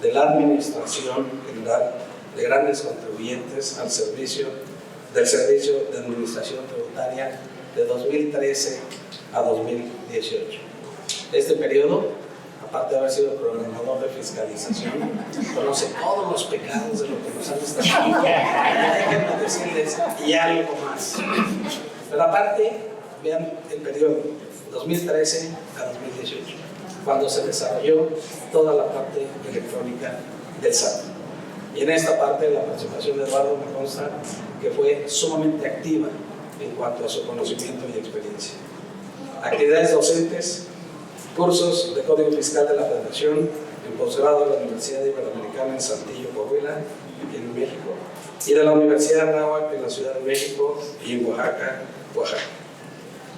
de la Administración General de Grandes Contribuyentes al servicio del Servicio de Administración Tributaria de 2013 a 2018. Este periodo, aparte de haber sido programador de fiscalización, conoce todos los pecados de lo que nos han estado. Déjenme decirles y algo más. Pero aparte, vean el periodo 2013 a 2018, cuando se desarrolló toda la parte electrónica del SAT. Y en esta parte la participación de Eduardo me consta que fue sumamente activa en cuanto a su conocimiento y experiencia. Actividades docentes, cursos de Código Fiscal de la Federación, en posgrado de la Universidad Iberoamericana en Saltillo, Coahuila, aquí en México, y de la Universidad Anáhuac en la Ciudad de México y en Oaxaca, Oaxaca.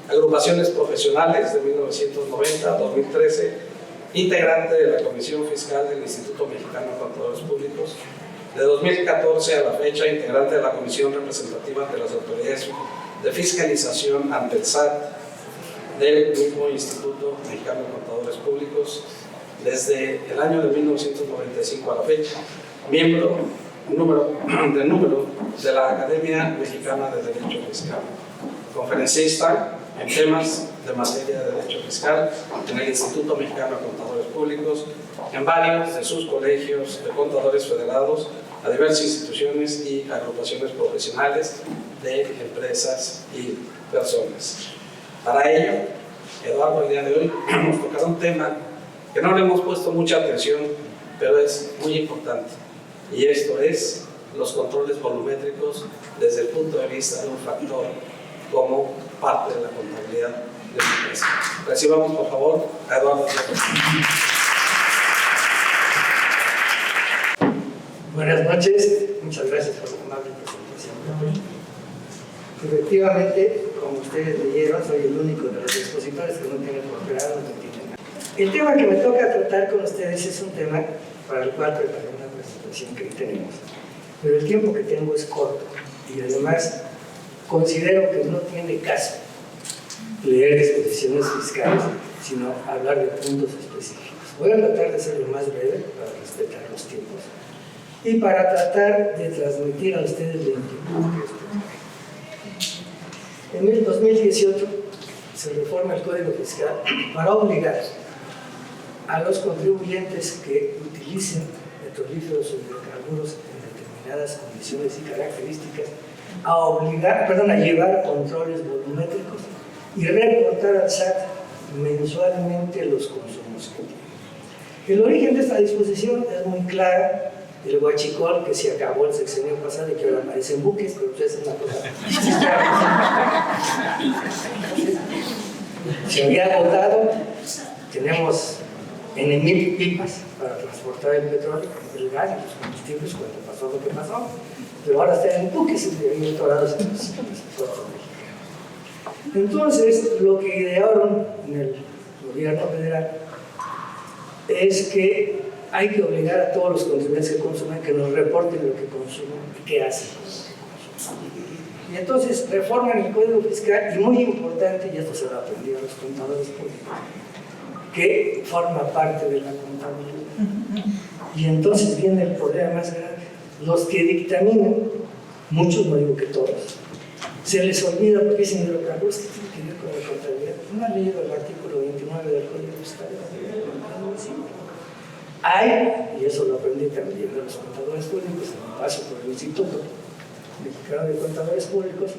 Agrupaciones profesionales de 1990 a 2013, integrante de la Comisión Fiscal del Instituto Mexicano de Contadores Públicos. De 2014 a la fecha, integrante de la Comisión Representativa ante las Autoridades de Fiscalización ante el SAT del mismo Instituto Mexicano de Contadores Públicos. Desde el año de 1995 a la fecha, miembro del número de la Academia Mexicana de Derecho Fiscal. Conferencista en temas de materia de derecho fiscal en el Instituto Mexicano de Contadores Públicos, en varios de sus colegios de contadores federados, a diversas instituciones y agrupaciones profesionales de empresas y personas. Para ello, Eduardo, el día de hoy nos tocará un tema que no le hemos puesto mucha atención, pero es muy importante, y esto es los controles volumétricos desde el punto de vista de un factor como parte de la contabilidad de la empresa. Recibamos, por favor, a Eduardo. Buenas noches, muchas gracias por la amable presentación. Efectivamente, como ustedes leyeron, soy el único de los expositores que no tiene posgrado, no tiene nada. El tema que me toca tratar con ustedes es un tema para el cual preparé una presentación que hoy tenemos. Pero el tiempo que tengo es corto y además considero que no tiene caso leer exposiciones fiscales, sino hablar de puntos específicos. Voy a tratar de ser lo más breve para respetar los tiempos y para tratar de transmitir a ustedes la inquietud que esto trae. En el 2018 se reforma el Código Fiscal para obligar a los contribuyentes que utilicen petrolíferos o hidrocarburos en determinadas condiciones y características a llevar controles volumétricos y reportar al SAT mensualmente los consumos que tienen. El origen de esta disposición es muy clara. El huachicol que se acabó el sexenio pasado y que ahora aparecen buques, pero es una cosa. Se había agotado, tenemos en 1000 pipas para transportar el petróleo, el gas y los combustibles cuando pasó lo que pasó, pero ahora están en buques y atorados en los puertos mexicanos. Entonces, lo que idearon en el gobierno federal es que hay que obligar a todos los contribuyentes que consumen que nos reporten lo que consumen y qué hacen. Y entonces reforman el Código Fiscal y muy importante, y esto se lo aprendí a los contadores públicos, que forma parte de la contabilidad. Y entonces viene el problema más grande. Los que dictaminan, muchos, no digo que todos, se les olvida porque dicen hidrocarburos que tiene que ver con la contabilidad. ¿No han leído el artículo 29 del Código Fiscal? Hay, y eso lo aprendí también de los contadores públicos, en mi paso por el Instituto Mexicano de Contadores Públicos,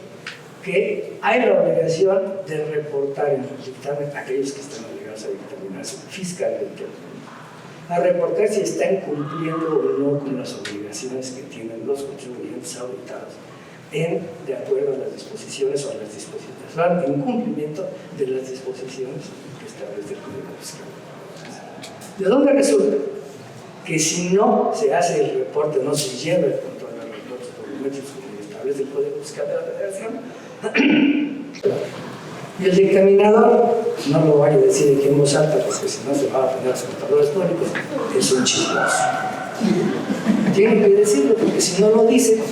que hay la obligación de reportar en el dictamen a aquellos que están obligados a dictaminarse fiscalmente, a reportar si están cumpliendo o no con las obligaciones que tienen los contribuyentes auditados de acuerdo a las disposiciones o a las disposiciones, o en cumplimiento de las disposiciones que establece el Código Fiscal. ¿De dónde resulta? Que si no se hace el reporte, no se lleva el control de los reportes volumétricos como establece el Código Fiscal de la Federación, y el dictaminador, no lo voy a decir aquí en voz alta porque si no se va a poner a los contadores públicos, es un chismoso. Tiene que decirlo porque si no lo dice,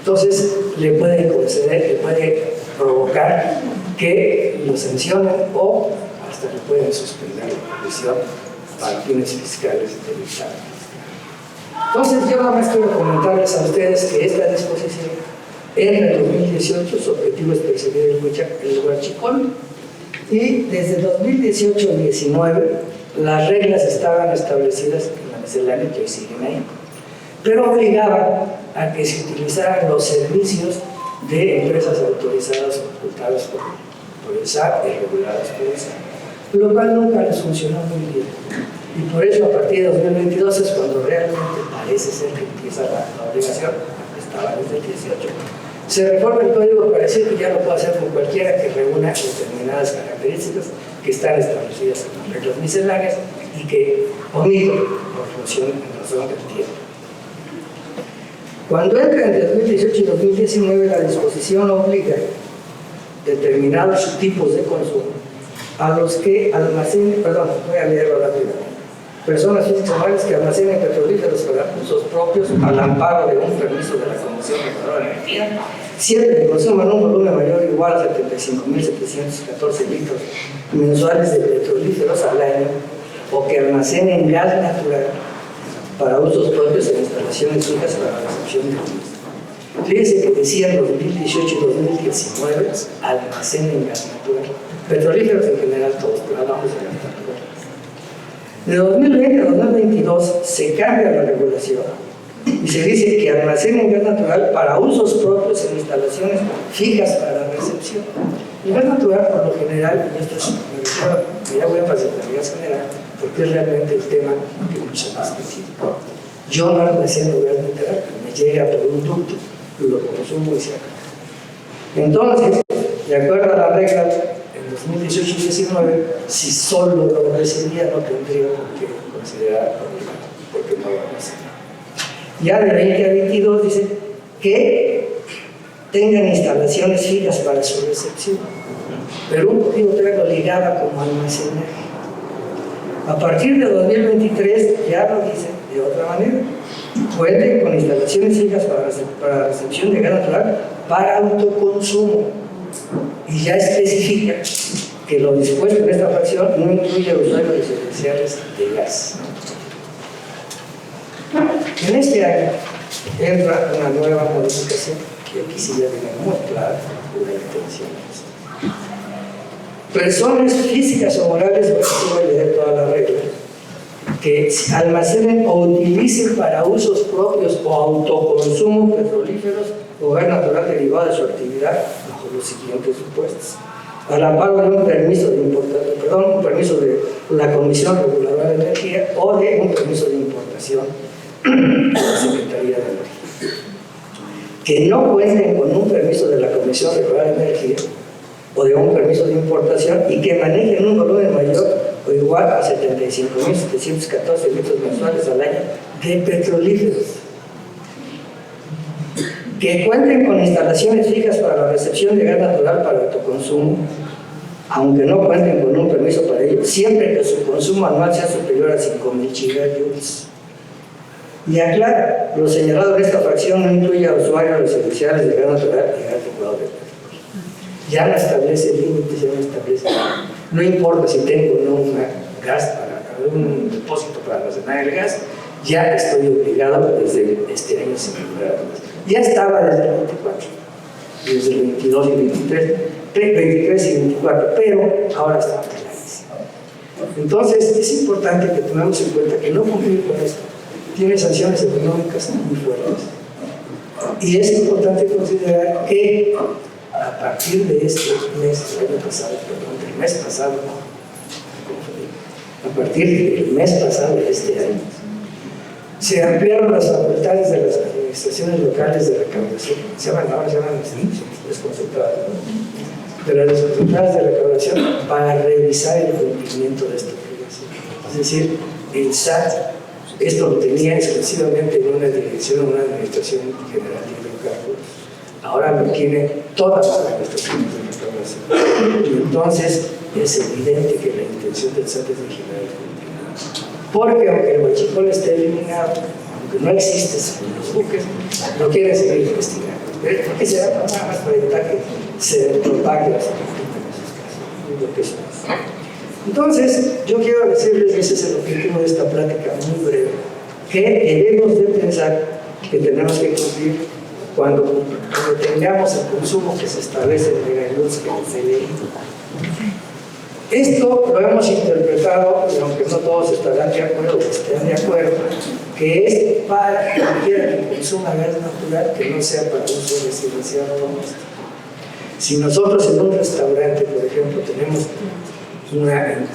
entonces le puede conceder, le puede provocar que lo sancionen o hasta le pueden suspender la provisión para fines fiscales del Estado. Entonces, yo nada más quiero comentarles a ustedes que esta disposición en el 2018 su objetivo es perseguir el huachicol, y desde 2018 al 19 las reglas estaban establecidas en la miscelánea que hoy siguen ahí, pero obligaban a que se utilizaran los servicios de empresas autorizadas o ocultadas por el SAT y reguladas por el SAT, lo cual nunca les funcionó muy bien. Y por eso a partir de 2022 es cuando realmente parece ser que empieza la obligación, que estaba desde el 18. Se reforma el código para decir que ya lo puede hacer con cualquiera que reúna determinadas características que están establecidas en las reglas misceláneas y que omiten por función en razón del tiempo. Cuando entra entre 2018 y 2019, la disposición obliga determinados tipos de consumo a los que almacenen, voy a leerlo rápido. Personas físicas o morales que almacenen petrolíferos para usos propios al amparo de un permiso de la Comisión Reguladora de Energía, siempre que consuman un volumen mayor o igual a 75.714 litros mensuales de petrolíferos al año, o que almacenen gas natural para usos propios en instalaciones fijas para la recepción de gas. Fíjense que decían 2018 y 2019 almacenen gas natural. Petrolíferos en general todos, pero hablamos de gas natural. De 2020 a 2022 se cambia la regulación y se dice que almacenen gas natural para usos propios en instalaciones fijas para la recepción. El gas natural, por lo general, y esto me refiero, que ya voy a pasar a gas general, porque es realmente el tema que mucho más específico. Yo no almaceno gas natural, me llega por un ducto, lo consumo y se acaba. Entonces, de acuerdo a las reglas, en 2018 y 2019, si solo lo recibía, no tendría por qué considerar obligado, porque no lo almacena. Ya de 20 a 22 dice que tengan instalaciones fijas para su recepción, pero un poquito todavía lo ligaba como almacenaje. A partir de 2023 ya lo dice de otra manera: cuenten con instalaciones fijas para la recepción de gas natural para autoconsumo, y ya especifica que lo dispuesto en esta fracción no incluye usuarios residenciales de gas. En este año entra una nueva modificación que aquí sí ya viene muy clara la intención. Personas físicas o morales, voy a leer toda la regla, que almacenen o utilicen para usos propios o autoconsumo petrolíferos o gas natural derivado de su actividad bajo los siguientes supuestos: al amparo de un permiso de importación, un permiso de la Comisión Reguladora de Energía o de un permiso de importación de la Secretaría de Energía, que no cuenten con un permiso de la Comisión Reguladora de Energía o de un permiso de importación y que manejen un volumen mayor o igual a 75.714 litros mensuales al año de petrolíferos, que cuenten con instalaciones fijas para la recepción de gas natural para autoconsumo, aunque no cuenten con un permiso para ello, siempre que su consumo anual sea superior a 5.000 gigajoules. Y aclara, lo señalado en esta fracción no incluye a usuarios residenciales de gas natural y gas licuado de petróleo. Ya no establece límites, ya no establece. No importa si tengo o no un gas un depósito para almacenar el gas, ya estoy obligado desde este año sin duda. Ya estaba desde el 24, desde el 22 y 23 y 24, pero ahora está ante la ley. Entonces es importante que tengamos en cuenta que no cumplir con esto tiene sanciones económicas muy fuertes. Y es importante considerar que a partir de este mes, del mes pasado, a partir del mes pasado de este año, se ampliaron las facultades de las administraciones locales de recaudación, ahora se llaman desconcentradas, de las desconcentradas de recaudación, para revisar el cumplimiento de esta obligación. Es decir, el SAT esto lo tenía exclusivamente en una dirección, en una administración general de hidrocarburos. Ahora lo tiene todas las administraciones de recaudación. Y entonces es evidente que la intención del SAT es vigilar el cumplimiento. Porque aunque el huachicol esté eliminado, aunque no existe en los buques, lo quieren seguir investigando. Porque se da nada más para evitar que se propague la situación en esos casos. Entonces, yo quiero decirles, ese es el objetivo de esta plática muy breve, que debemos de pensar que tenemos que cumplir cuando tengamos el consumo que se establece en la luz que se lee. Esto lo hemos interpretado, y aunque no todos estarán de acuerdo o estén de acuerdo, que es para cualquiera que consuma gas natural que no sea para uso residencial o doméstico. Si nosotros en un restaurante, por ejemplo, tenemos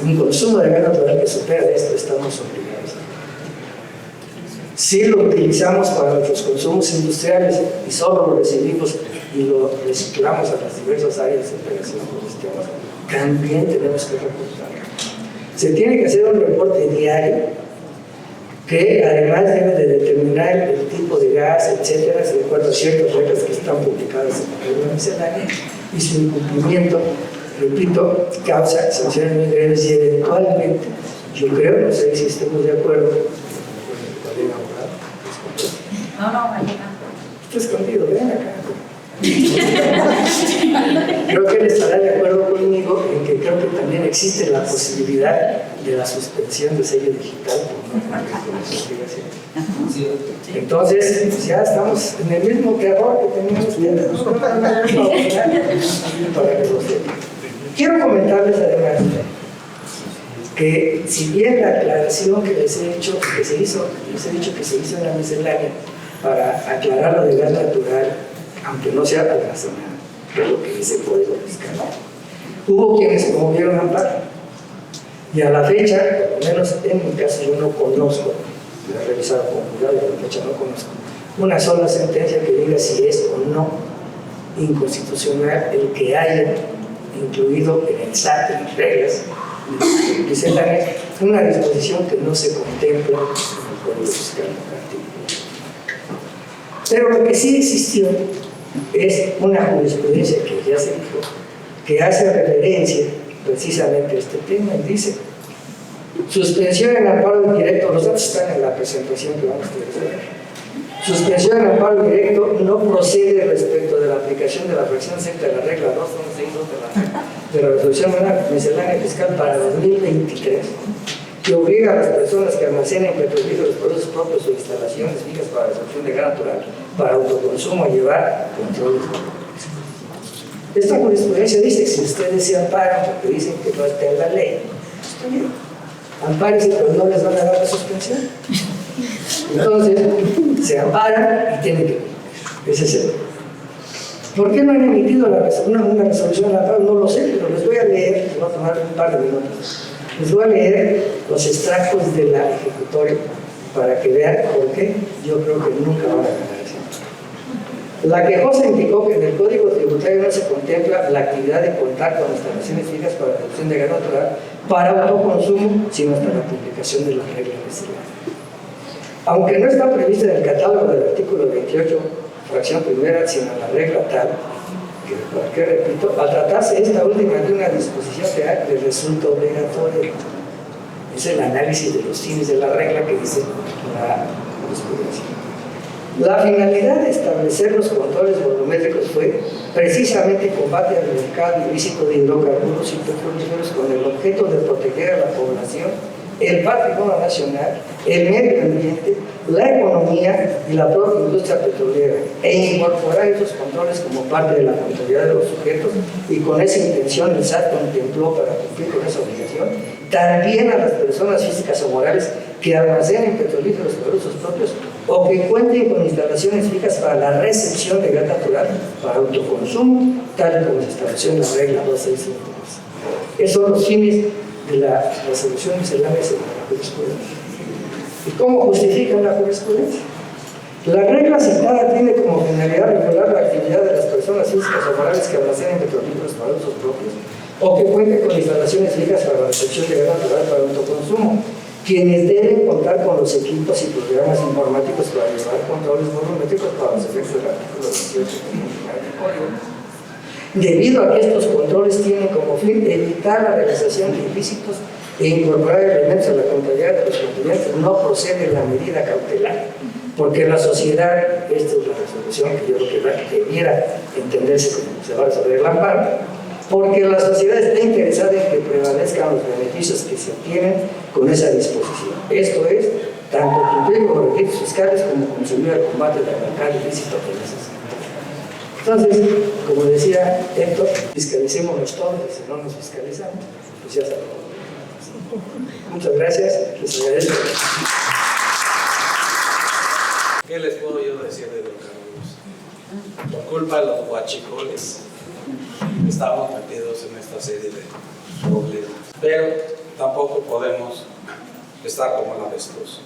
un consumo de gas natural que supera esto, estamos obligados. Si lo utilizamos para nuestros consumos industriales y solo lo recibimos y lo reciclamos a las diversas áreas de operación del sistema, también tenemos que reportarlo. Se tiene que hacer un reporte diario que además debe de determinar el tipo de gas, etcétera, de acuerdo a ciertas reglas que están publicadas en la regla miscelánea, y su incumplimiento, repito, causa sanciones muy graves y eventualmente, yo creo, no sé si estemos de acuerdo con el colega abogado. No, mañana. Está escondido, ven acá. Creo que él estará de acuerdo conmigo en que creo que también existe la posibilidad de la suspensión de sello digital por no cumplir con esa obligación. Entonces, pues ya estamos en el mismo terror que teníamos para que lo sepan. Quiero comentarles además que si bien la aclaración que les he dicho que se hizo en la miscelánea para aclarar lo de gas natural, aunque no sea relacionado, que es lo que dice el Código Fiscal, hubo quienes promovieron amparo. Y a la fecha, por lo menos en mi caso, yo no conozco, lo he revisado con cuidado y a la fecha no conozco una sola sentencia que diga si es o no inconstitucional el que haya incluido en el SAT, en las reglas misceláneas, una disposición que no se contempla en el Código Fiscal. Pero lo que sí existió es una jurisprudencia que ya se dijo, que hace referencia precisamente a este tema y dice: suspensión en amparo indirecto, los datos están en la presentación que vamos a tener. Suspensión en amparo directo no procede respecto de la aplicación de la fracción sexta de la regla 2.162 de la resolución miscelánea fiscal para 2023, que obliga a las personas que almacenen petrolíferos por usos propios o instalaciones fijas para la extracción de gas natural para autoconsumo a llevar controles. Esta jurisprudencia dice que si ustedes se amparan porque dicen que no está en la ley, está bien, ampárense, pero no les van a dar la suspensión. Entonces, se amparan y tienen que cumplir. Ese es el. ¿Por qué no han emitido una resolución al amparo? No lo sé, pero les voy a leer, les voy a tomar un par de minutos. Les voy a leer los extractos de la ejecutoria para que vean por qué yo creo que nunca van a ganar eso. La quejosa indicó que en el Código Tributario no se contempla la actividad de contar con instalaciones fijas para la producción de gas natural para autoconsumo, sino hasta la publicación de la regla miscelánea. Aunque no está prevista en el catálogo del artículo 28, fracción primera, sino en la regla tal, que repito, al tratarse esta última de una disposición real, le resulta obligatorio. Es el análisis de los fines de la regla que dice la jurisprudencia. La finalidad de establecer los controles volumétricos fue precisamente combate al mercado ilícito de hidrocarburos y petrolíferos con el objeto de proteger a la población, el patrimonio nacional, el medio ambiente, la economía y la propia industria petrolera, e incorporar esos controles como parte de la contabilidad de los sujetos, y con esa intención el SAT contempló, para cumplir con esa obligación, también a las personas físicas o morales que almacenen petrolíferos por usos propios o que cuenten con instalaciones fijas para la recepción de gas natural para autoconsumo, tal como se estableció en la regla 265. Esos son los fines de la resolución miscelánea según la jurisprudencia. ¿Y cómo justifican la jurisprudencia? La regla citada tiene como finalidad regular la actividad de las personas físicas o morales que almacenen petrolíferos para usos propios o que cuenten con instalaciones fijas para la recepción de gas natural para autoconsumo, quienes deben contar con los equipos y programas informáticos para llevar controles volumétricos para los efectos del artículo 18 del Código. Debido a que estos controles tienen como fin evitar la realización de ilícitos e incorporar elementos a la contabilidad de los contribuyentes, no procede la medida cautelar, porque la sociedad, esta es la resolución que yo creo que debiera entenderse como se va a resolver el amparo, porque la sociedad está interesada en que prevalezcan los beneficios que se obtienen con esa disposición. Esto es, tanto cumplir con los requisitos fiscales como consumir el combate del mercado ilícito que necesita. Entonces, como decía Héctor, fiscalicémonos todos, y si no nos fiscalizamos, pues ya sabemos. Muchas gracias, les agradezco. ¿Qué les puedo yo decir de hidrocarburos? Por culpa de los huachicoles, estamos metidos en esta serie de problemas. Pero tampoco podemos estar como el avestruz,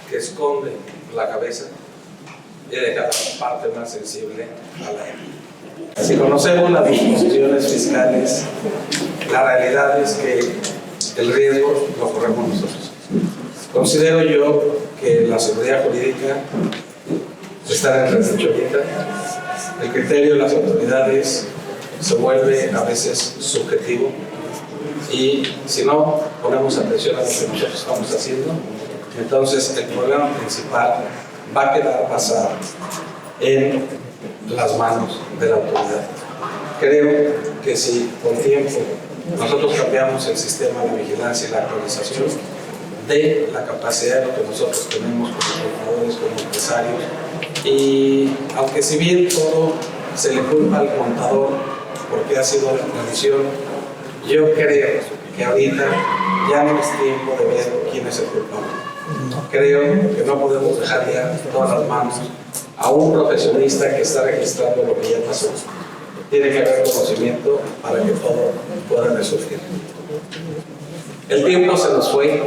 que esconde la cabeza y deja la parte más sensible al aire. Si conocemos las disposiciones fiscales, la realidad es que el riesgo lo corremos nosotros. Considero yo que la seguridad jurídica está en nuestra cholita. El criterio de las autoridades se vuelve a veces subjetivo y si no ponemos atención a lo que nosotros estamos haciendo, entonces el problema principal va a quedar basado en las manos de la autoridad. Creo que si con tiempo nosotros cambiamos el sistema de vigilancia y la actualización de la capacidad de lo que nosotros tenemos como contadores, como empresarios, y aunque si bien todo se le culpa al contador porque ha sido la tradición, yo creo que ahorita ya no es tiempo de ver quién es el culpable. Creo que no podemos dejar ya todas las manos a un profesionista que está registrando lo que ya pasó. Tiene que haber conocimiento para que todo pueda resurgir. El tiempo se nos fue.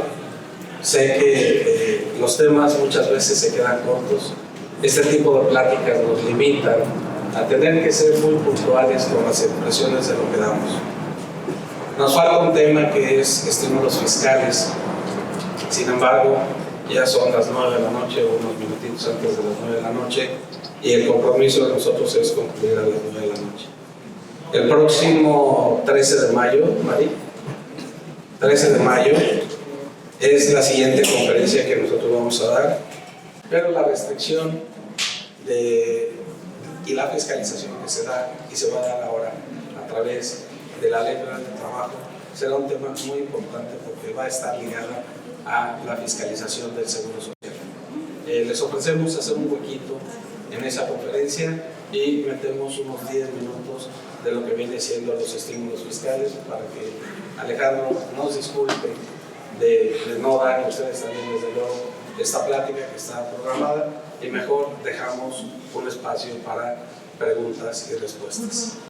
Sé que los temas muchas veces se quedan cortos. Este tipo de pláticas nos limitan a tener que ser muy puntuales con las expresiones de lo que damos. Nos falta un tema que es estímulos fiscales. Sin embargo, ya son las 9 de la noche, unos minutitos antes de las 9 de la noche, y el compromiso de nosotros es concluir a las 9 de la noche. El próximo 13 de mayo, Mari, 13 de mayo, es la siguiente conferencia que nosotros vamos a dar, pero la restricción y la fiscalización que se da y se va a dar ahora a través de la Ley Federal de Trabajo será un tema muy importante porque va a estar ligada a la fiscalización del Seguro Social. Les ofrecemos hacer un huequito en esa conferencia y metemos unos 10 minutos de lo que viene siendo los estímulos fiscales para que Alejandro nos disculpe de no dar a ustedes también desde luego esta plática que está programada y mejor dejamos un espacio para preguntas y respuestas.